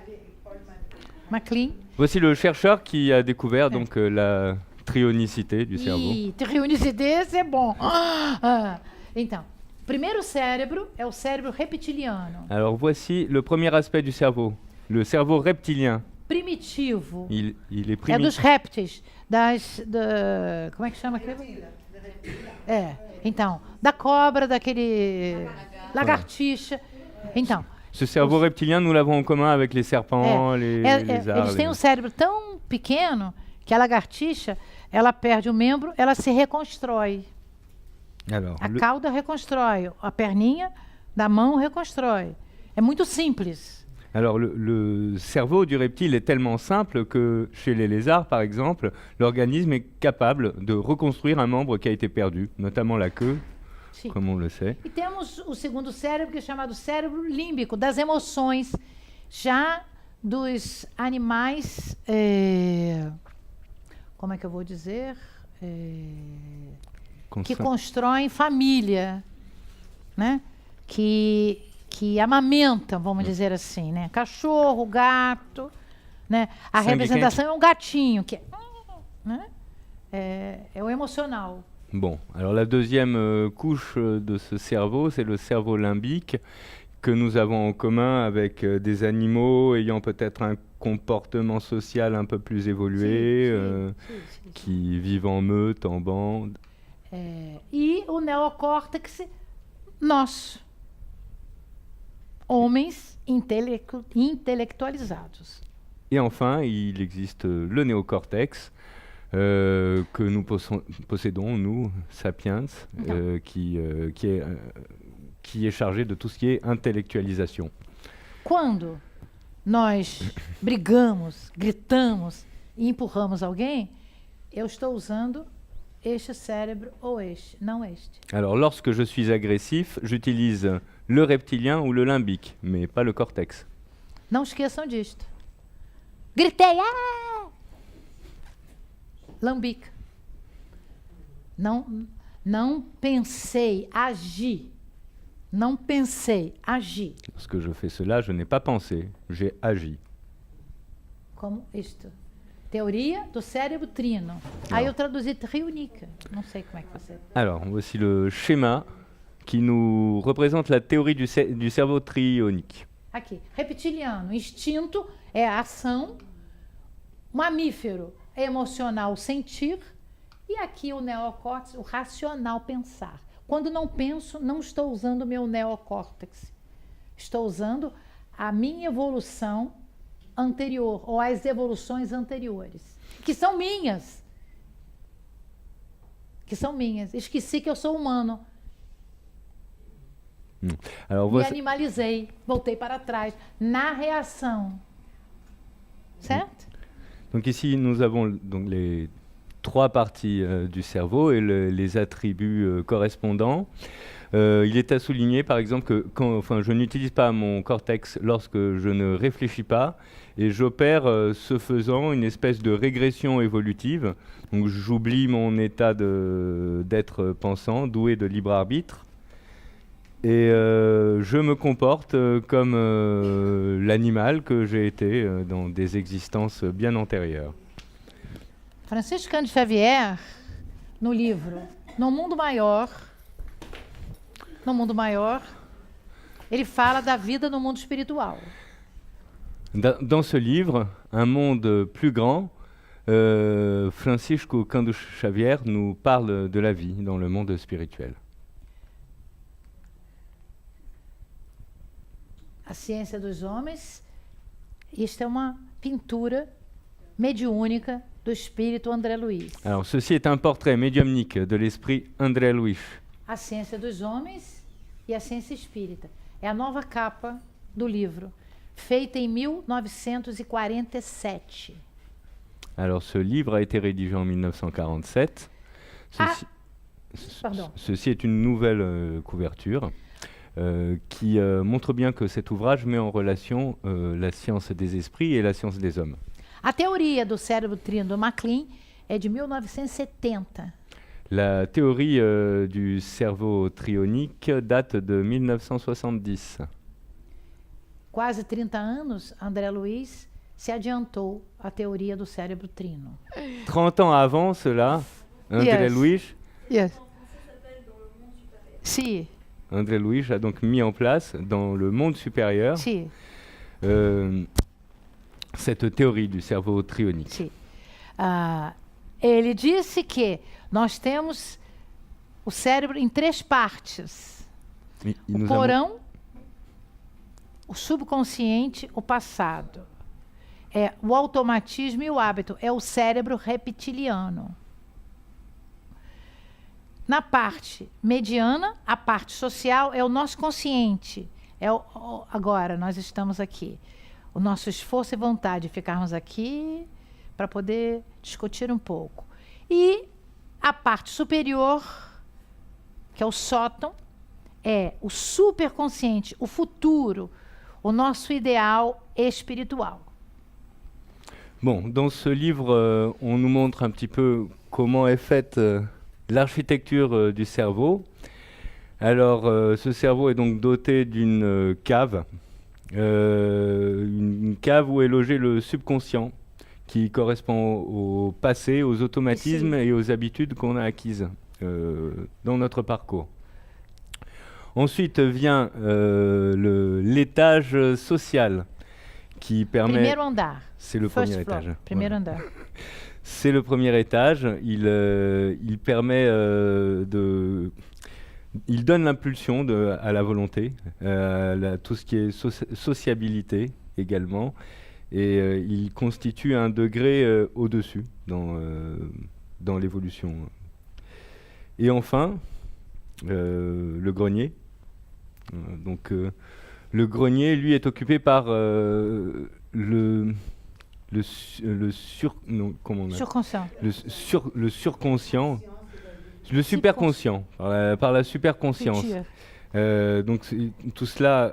S2: MacLean
S3: voici le chercheur qui a découvert donc la trionicité du cerveau.
S2: e triunicide, esse é bom. Então, o primeiro cérebro é o cérebro reptiliano,
S3: Alors voici le premier aspect du cerveau, le cerveau reptilien.
S2: primitivo.
S3: Il est
S2: É dos
S3: primitif.
S2: répteis, como é que chama aquilo? Então, da cobra, daquele lagartixa. Então,
S3: Ce cerveau reptilien, nous l'avons en commun avec les serpents, les lézards.
S2: eles têm um cérebro tão pequeno que a lagartixa, ela perde um membro, ela se reconstrói.
S3: Alors,
S2: A cauda reconstrói, a perninha da mão reconstrói. É muito simples.
S3: Alors le cerveau du reptile est tellement simple que chez les lézards, par exemple, l'organisme est capable de reconstruire un membre qui a été perdu, notamment la queue,
S2: Sim.
S3: comme on le sait.
S2: E temos o segundo cérebro, que é chamado cérebro límbico, das emoções, já dos animais, como é que eu vou dizer? Que constroem família, né? Que amamentam, vamos dizer assim, né? Cachorro, gato, né? A
S3: Sangue
S2: representação é um gatinho, que né? É o emocional.
S3: Bon, alors la deuxième couche de ce cerveau, c'est le cerveau limbique que nous avons en commun avec des animaux ayant peut-être un comportement social un peu plus évolué, qui vivent en meute, en bande.
S2: E o neocórtex nosso. Homens intelectualizados.
S3: Et enfin, il existe le néocortex que nous possédons, nous, sapiens, qui est chargé de tout ce qui est intellectualisation.
S2: Quando nós brigamos, gritamos e empurramos alguém, eu estou usando este cérebro ou este, não este.
S3: Alors, lorsque je suis agressif, j'utilise le reptilien ou le limbique, mais pas le cortex.
S2: Não esqueçam disto. Gritei, lambique. Não pensei, agi. Não pensei, agi.
S3: Lorsque je fais cela, je n'ai pas pensé, j'ai agi.
S2: Como isto. Teoria do cérebro trino. Aí eu traduzi triunica. Não sei como é que você...
S3: Alors, voici le schéma qui nous représente la théorie du cerveau trionique.
S2: Aqui, reptiliano, instinto é a ação, mamífero é emocional, sentir, e aqui o neocórtex, o racional, pensar. Quando não penso, não estou usando o meu neocórtex. Estou usando a minha evolução anterior, ou as evoluções anteriores, que são minhas. Esqueci que eu sou humano.
S3: Alors,
S2: Me animalizei, voltei para trás, na reação. Certo?
S3: Donc ici, nous avons donc les 3 parties du cerveau et les attributs correspondants. Il est à souligner, par exemple, que je n'utilise pas mon cortex lorsque je ne réfléchis pas, et j'opère, ce faisant, une espèce de régression évolutive. Donc j'oublie mon état d'être pensant, doué de libre arbitre, et je me comporte comme l'animal que j'ai été dans des existences bien antérieures.
S2: Francisco Cândido Xavier, no livro No Mundo Maior, ele fala da vida no mundo espiritual.
S3: Dans ce livre, Un monde plus grand, Francisco Cândido Xavier nous parle de la vie dans le monde spirituel.
S2: A Ciência dos Homens, isto é uma pintura mediúnica do espírito André Luiz.
S3: Alors, ceci est un portrait médiumnique de l'esprit André Luiz.
S2: A Ciência dos Homens e a Ciência Espírita. É a nova capa do livro, feita em 1947.
S3: Alors, ce livre a été rédigé en 1947.
S2: Pardon.
S3: Ceci est une nouvelle couverture qui montre bien que cet ouvrage met en relation la science des esprits et la science des hommes.
S2: A teoria do cérebro trino do MacLean é de 1970.
S3: La théorie du cerveau trionique date de 1970.
S2: Quase 30 anos, André Luiz se adiantou à teoria do cérebro trino.
S3: 30 ans avant cela, André Luiz
S2: Sim.
S3: André Luiz a donc mis en place dans le monde supérieur cette théorie du cerveau trionique.
S2: Sim. Ele disse que nós temos o cérebro em 3 partes. O porão, o subconsciente, o passado. É o automatismo e o hábito. É o cérebro reptiliano. Na parte mediana, a parte social é o nosso consciente. Agora, nós estamos aqui. O nosso esforço e vontade de ficarmos aqui para poder discutir um pouco. E a parte superior, que é o sótão, é o superconsciente, o futuro, o nosso ideal espiritual.
S3: Bon, dans ce livre, on nous montre un petit peu comment est faite l'architecture du cerveau. Alors, ce cerveau est donc doté d'une cave, une cave où est logé le subconscient, qui correspond au passé, aux automatismes et aux habitudes qu'on a acquises dans notre parcours. Ensuite vient l'étage social qui permet...
S2: Primeiro andar.
S3: C'est le premier étage.
S2: Primeiro andar.
S3: C'est le premier étage. Il permet il donne l'impulsion à la volonté, tout ce qui est sociabilité également. Et il constitue un degré au-dessus dans l'évolution. Et enfin, le grenier. Donc, le grenier, lui, est occupé par le surconscient, le superconscient, par la superconscience. Donc tout cela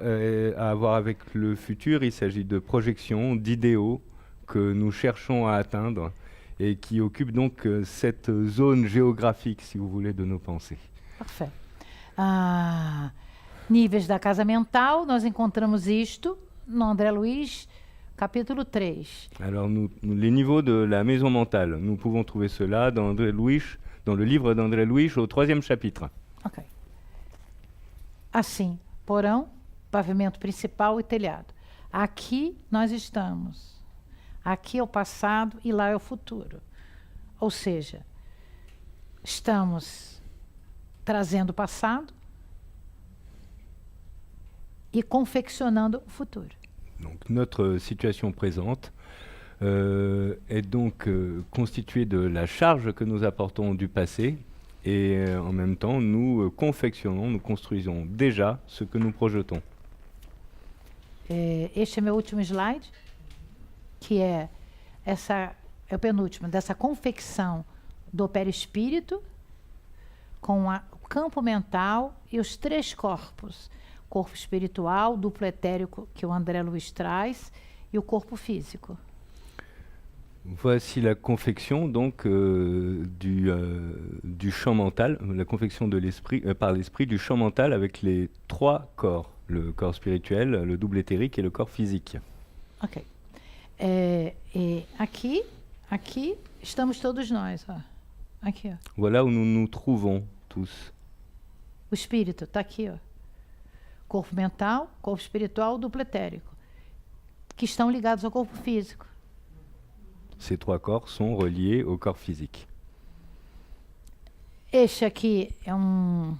S3: a à voir avec le futur. Il s'agit de projections, d'idéaux que nous cherchons à atteindre et qui occupent donc cette zone géographique, si vous voulez, de nos pensées.
S2: Parfait. Níveis da casa mental, nós encontramos isto no André Luiz, capítulo 3.
S3: Alors les niveaux de la maison mentale, nous pouvons trouver cela dans le livre d'André Luiz au 3e chapitre.
S2: Ok. Assim, porão, pavimento principal e telhado. Aqui nós estamos. Aqui é o passado e lá é o futuro. Ou seja, estamos trazendo o passado e confeccionando o futuro.
S3: Donc notre situation présente est donc constituée de la charge que nous apportons du passé et en même temps nous confectionnons, nous construisons déjà ce que nous projetons.
S2: Este é meu último slide, que é o penúltimo, dessa confecção do perispírito com campo mental e os 3 corpos. Corpo espiritual, duplo etérico que o André Luiz traz e o corpo físico.
S3: Voici la confection donc du champ mental, la confection de l'esprit par l'esprit du champ mental avec les 3 corps, le corps spirituel, le double éthérique et le corps physique.
S2: Ok. E aqui estamos todos nós, ó. Aqui, ó.
S3: Voilà où nous nous trouvons tous.
S2: O espírito está aqui, ó. Corpo mental, corpo espiritual, duplo etérico, que estão ligados ao corpo físico.
S3: Ces 3 corps sont reliés au corps physique.
S2: Este aqui é uma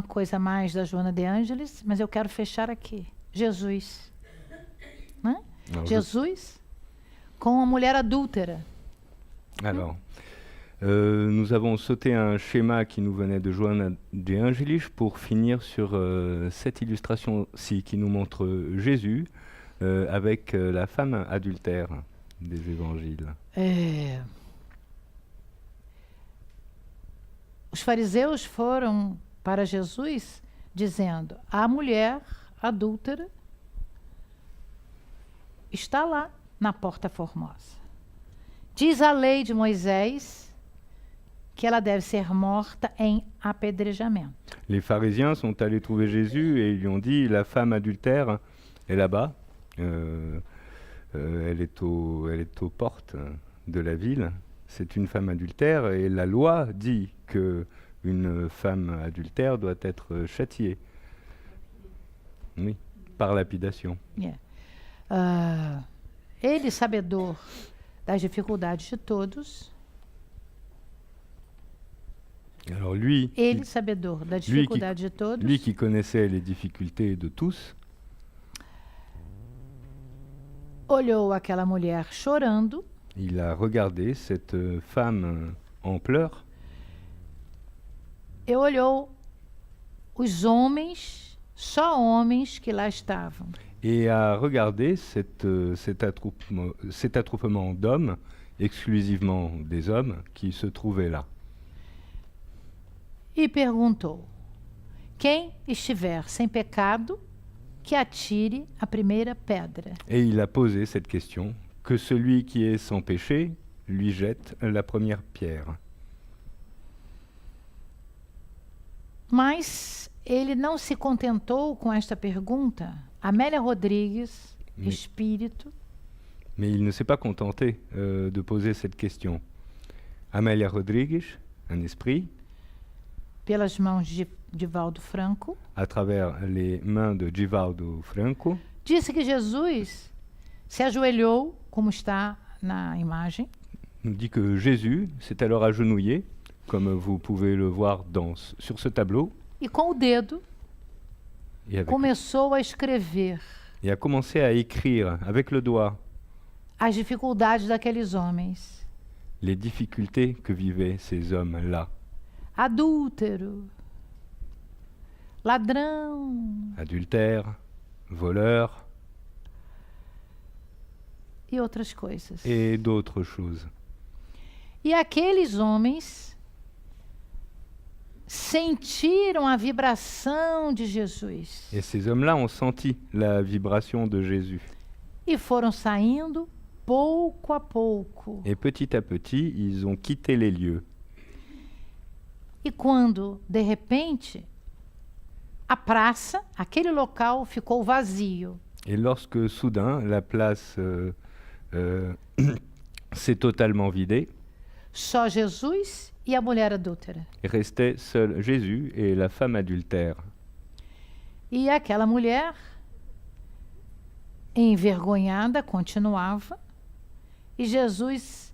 S2: coisa mais da Joana de Ângeles, mas eu quero fechar aqui. Jesus. Né?
S3: Alors,
S2: Jesus com a mulher adúltera.
S3: Alors, nous avons sauté un schéma qui nous venait de Johanna de Angelis pour finir sur cette illustration-ci qui nous montre Jésus avec la femme adultère des évangiles.
S2: Os fariseus foram para Jesus dizendo: a mulher adúltera está lá na Porta Formosa. Diz a lei de Moisés que ela deve ser morta em apedrejamento.
S3: Les pharisiens sont allés trouver Jésus et ils lui ont dit: la femme adultère est là-bas, elle est aux portes de la ville, c'est une femme adultère et la loi dit que une femme adultère doit être châtiée. Oui, par lapidation.
S2: Ele, sabedor das dificuldades de todos,
S3: alors lui,
S2: ele, sabedor das dificuldades de todos,
S3: lui qui connaissait les difficultés de tous,
S2: olhou aquela mulher chorando,
S3: il a regardé cette femme en pleurs
S2: e olhou os homens, só homens que lá estavam.
S3: et a regardé cet attroupement d'hommes, exclusivement des hommes, qui se trouvaient là.
S2: E perguntou: quem estiver sem pecado, que atire a primeira pedra.
S3: Et il a posé cette question, que celui qui est sans péché lui jette la première pierre.
S2: Mas ele não se contentou com esta pergunta. Amélia Rodrigues, espírito,
S3: Mais il ne s'est pas contenté de poser cette question. Amélia Rodrigues, un esprit,
S2: pelas mãos de Divaldo Franco,
S3: à travers les mains de Divaldo Franco,
S2: disse que Jesus se ajoelhou, como está na imagem,
S3: nous dit que Jésus s'est alors agenouillé, comme vous pouvez le voir sur ce tableau,
S2: e com o dedo
S3: et
S2: começou a escrever
S3: a commencé à écrire avec le doigt
S2: as dificuldades daqueles homens.
S3: les difficultés que vivaient ces hommes-là.
S2: Adúltero, ladrão
S3: Adultères, voleurs
S2: e outras coisas.
S3: et d'autres choses.
S2: E aqueles homens sentiram a vibração de Jesus
S3: Et ces hommes-là ont senti la vibration de Jésus.
S2: e foram saindo pouco a pouco.
S3: Et petit à petit, ils ont quitté les lieux.
S2: E quando, de repente, a praça, aquele local ficou vazio.
S3: Et lorsque soudain, la place s'est totalement vidée,
S2: Só Jesus e a mulher adúltera.
S3: restait seul Jésus et la femme adultère.
S2: E aquela mulher, envergonhada, continuava. E Jesus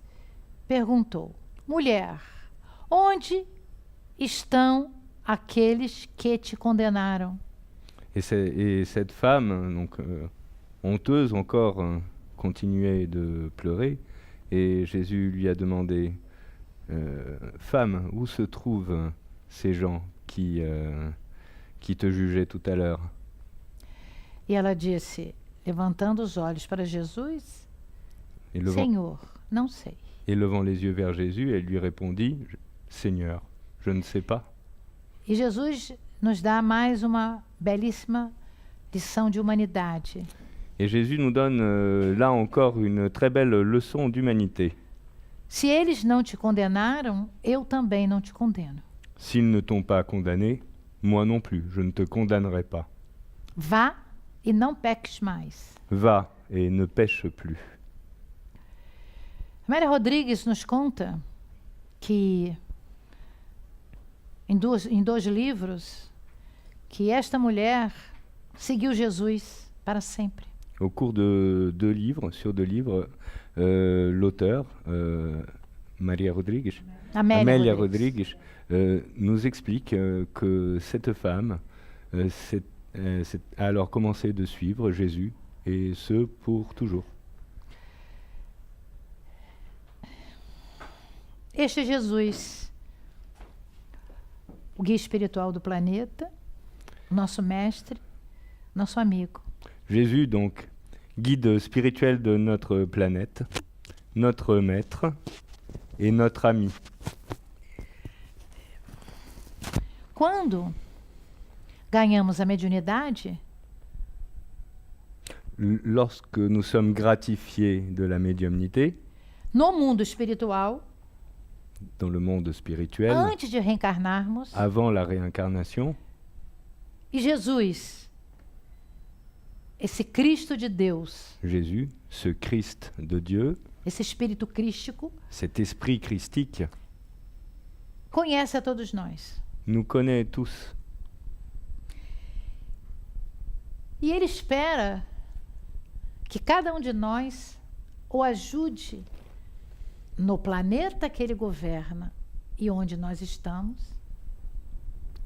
S2: perguntou: mulher, onde estão aqueles que te condenaram?
S3: Et cette femme, donc honteuse encore, continuait de pleurer. Et Jésus lui a demandé: femme, où se trouvent ces gens qui te jugeaient tout à l'heure?
S2: E ela disse, levantando os olhos para Jesus:
S3: Et levant,
S2: Senhor, não sei.
S3: et levant les yeux vers Jésus, elle lui répondit: Seigneur, je ne sais pas.
S2: E Jesus nos dá mais uma belíssima lição de humanidade.
S3: Et Jésus nous donne là encore une très belle leçon d'humanité.
S2: Se eles não te condenaram, eu também não te condeno.
S3: S'ils ne t'ont pas condamné, moi non plus, je ne te condamnerai pas.
S2: Vá e não peques mais.
S3: Va et ne pêche plus.
S2: Amélia Rodrigues nos conta que, em dois livros, que esta mulher seguiu Jesus para sempre.
S3: Au cours de deux livres, l'auteur, Maria Rodrigues, Amélia Rodrigues, nous explique que cette femme a alors commencé de suivre Jésus, et ce pour toujours.
S2: Este Jesus, o guia espiritual do planeta, nosso mestre, nosso amigo.
S3: Jésus, donc, guide spirituel de notre planète, notre maître et notre ami.
S2: Quando ganhamos a mediunidade,
S3: lorsque nous sommes gratifiés de la médiumnité,
S2: no mundo espiritual,
S3: dans le monde spirituel,
S2: antes de reencarnarmos,
S3: avant la réincarnation,
S2: e Jesus, esse Cristo de Deus,
S3: Jésus, ce Christ de Dieu,
S2: esse espírito crístico,
S3: cet esprit christique,
S2: conhece a todos nós.
S3: nous connaît tous.
S2: E ele espera que cada um de nós o ajude no planeta que ele governa e onde nós estamos.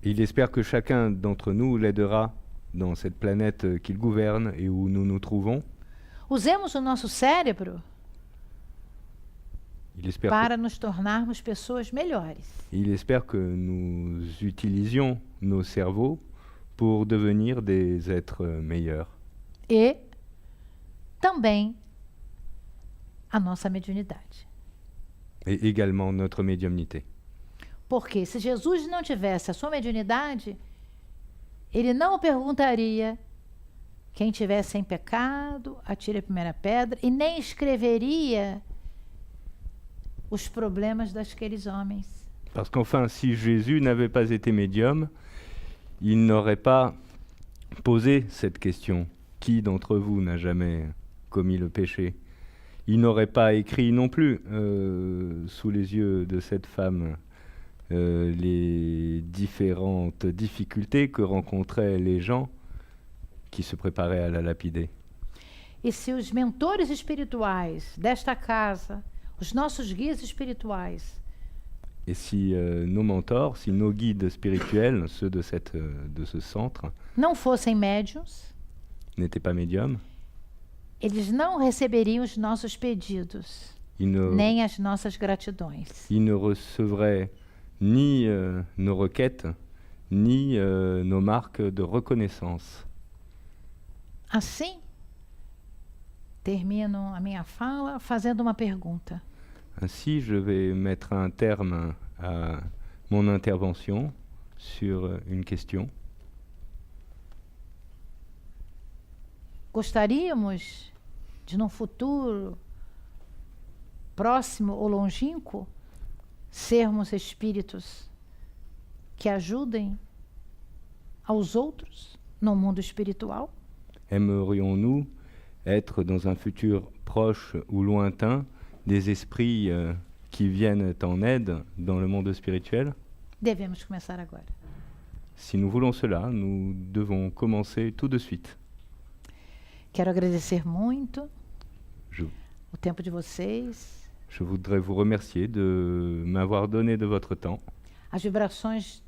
S3: Il espère que chacun d'entre nous l'aidera dans cette planète qu'il gouverne et où nous nous trouvons.
S2: Usemos o nosso cérebro
S3: Il espère,
S2: para nos tornarmos pessoas melhores.
S3: il espère que nous utilisions nos cerveaux pour devenir des êtres meilleurs.
S2: E também a nossa mediunidade.
S3: Et également notre médiumnité.
S2: Porque se Jesus não tivesse a sua mediunidade, ele não perguntaria quem tivesse sem pecado, atire a primeira pedra, e nem escreveria os problemas daqueles homens.
S3: Parce qu'enfin, si Jésus n'avait pas été médium, il n'aurait pas posé cette question. Qui d'entre vous n'a jamais commis le péché? Il n'aurait pas écrit non plus sous les yeux de cette femme les différentes difficultés que rencontraient les gens qui se préparaient à la lapider.
S2: E se os mentores espirituais desta casa, os nossos guias espirituais,
S3: Et si nos mentors, si nos guides spirituels, ceux de ce centre,
S2: não fossem médiuns,
S3: n'étaient pas médiums,
S2: eles não receberiam os nossos pedidos,
S3: ils ne,
S2: nem as nossas gratidões.
S3: ils ne recevraient ni nos requêtes, ni nos marques de reconnaissance.
S2: Assim, termino a minha fala fazendo uma pergunta.
S3: Ainsi, je vais mettre un terme à mon intervention sur une question.
S2: Gostaríamos de, num futuro próximo ou longínquo, sermos espíritos que ajudem aos outros no mundo espiritual?
S3: Aimerions-nous être dans un futur proche ou lointain des esprits qui viennent en aide dans le monde spirituel?
S2: Devemos começar agora.
S3: Si nous voulons cela, nous devons commencer tout de suite.
S2: Quero agradecer muito
S3: Je,
S2: o tempo de vocês,
S3: je voudrais vous remercier de m'avoir donné de votre temps,
S2: as vibrações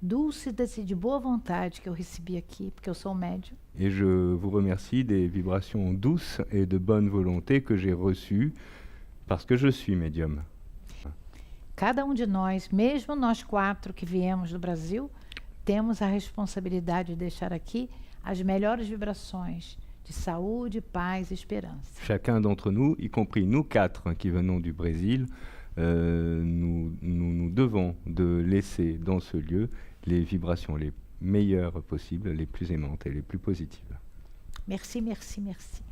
S2: dúlcidas e de boa vontade que eu recebi aqui, porque eu sou médium.
S3: et je vous remercie des vibrations douces et de bonne volonté que j'ai reçues parce que je suis médium.
S2: Cada de nós, mesmo nós 4 que viemos do Brasil, temos a responsabilidade de deixar aqui as melhores vibrações de saúde, paz e esperança.
S3: Chacun d'entre nous, y compris nous 4 qui venons du Brésil, nous devons de laisser dans ce lieu les vibrations les meilleures possibles, les plus aimantes et les plus positives.
S2: Merci, merci, merci.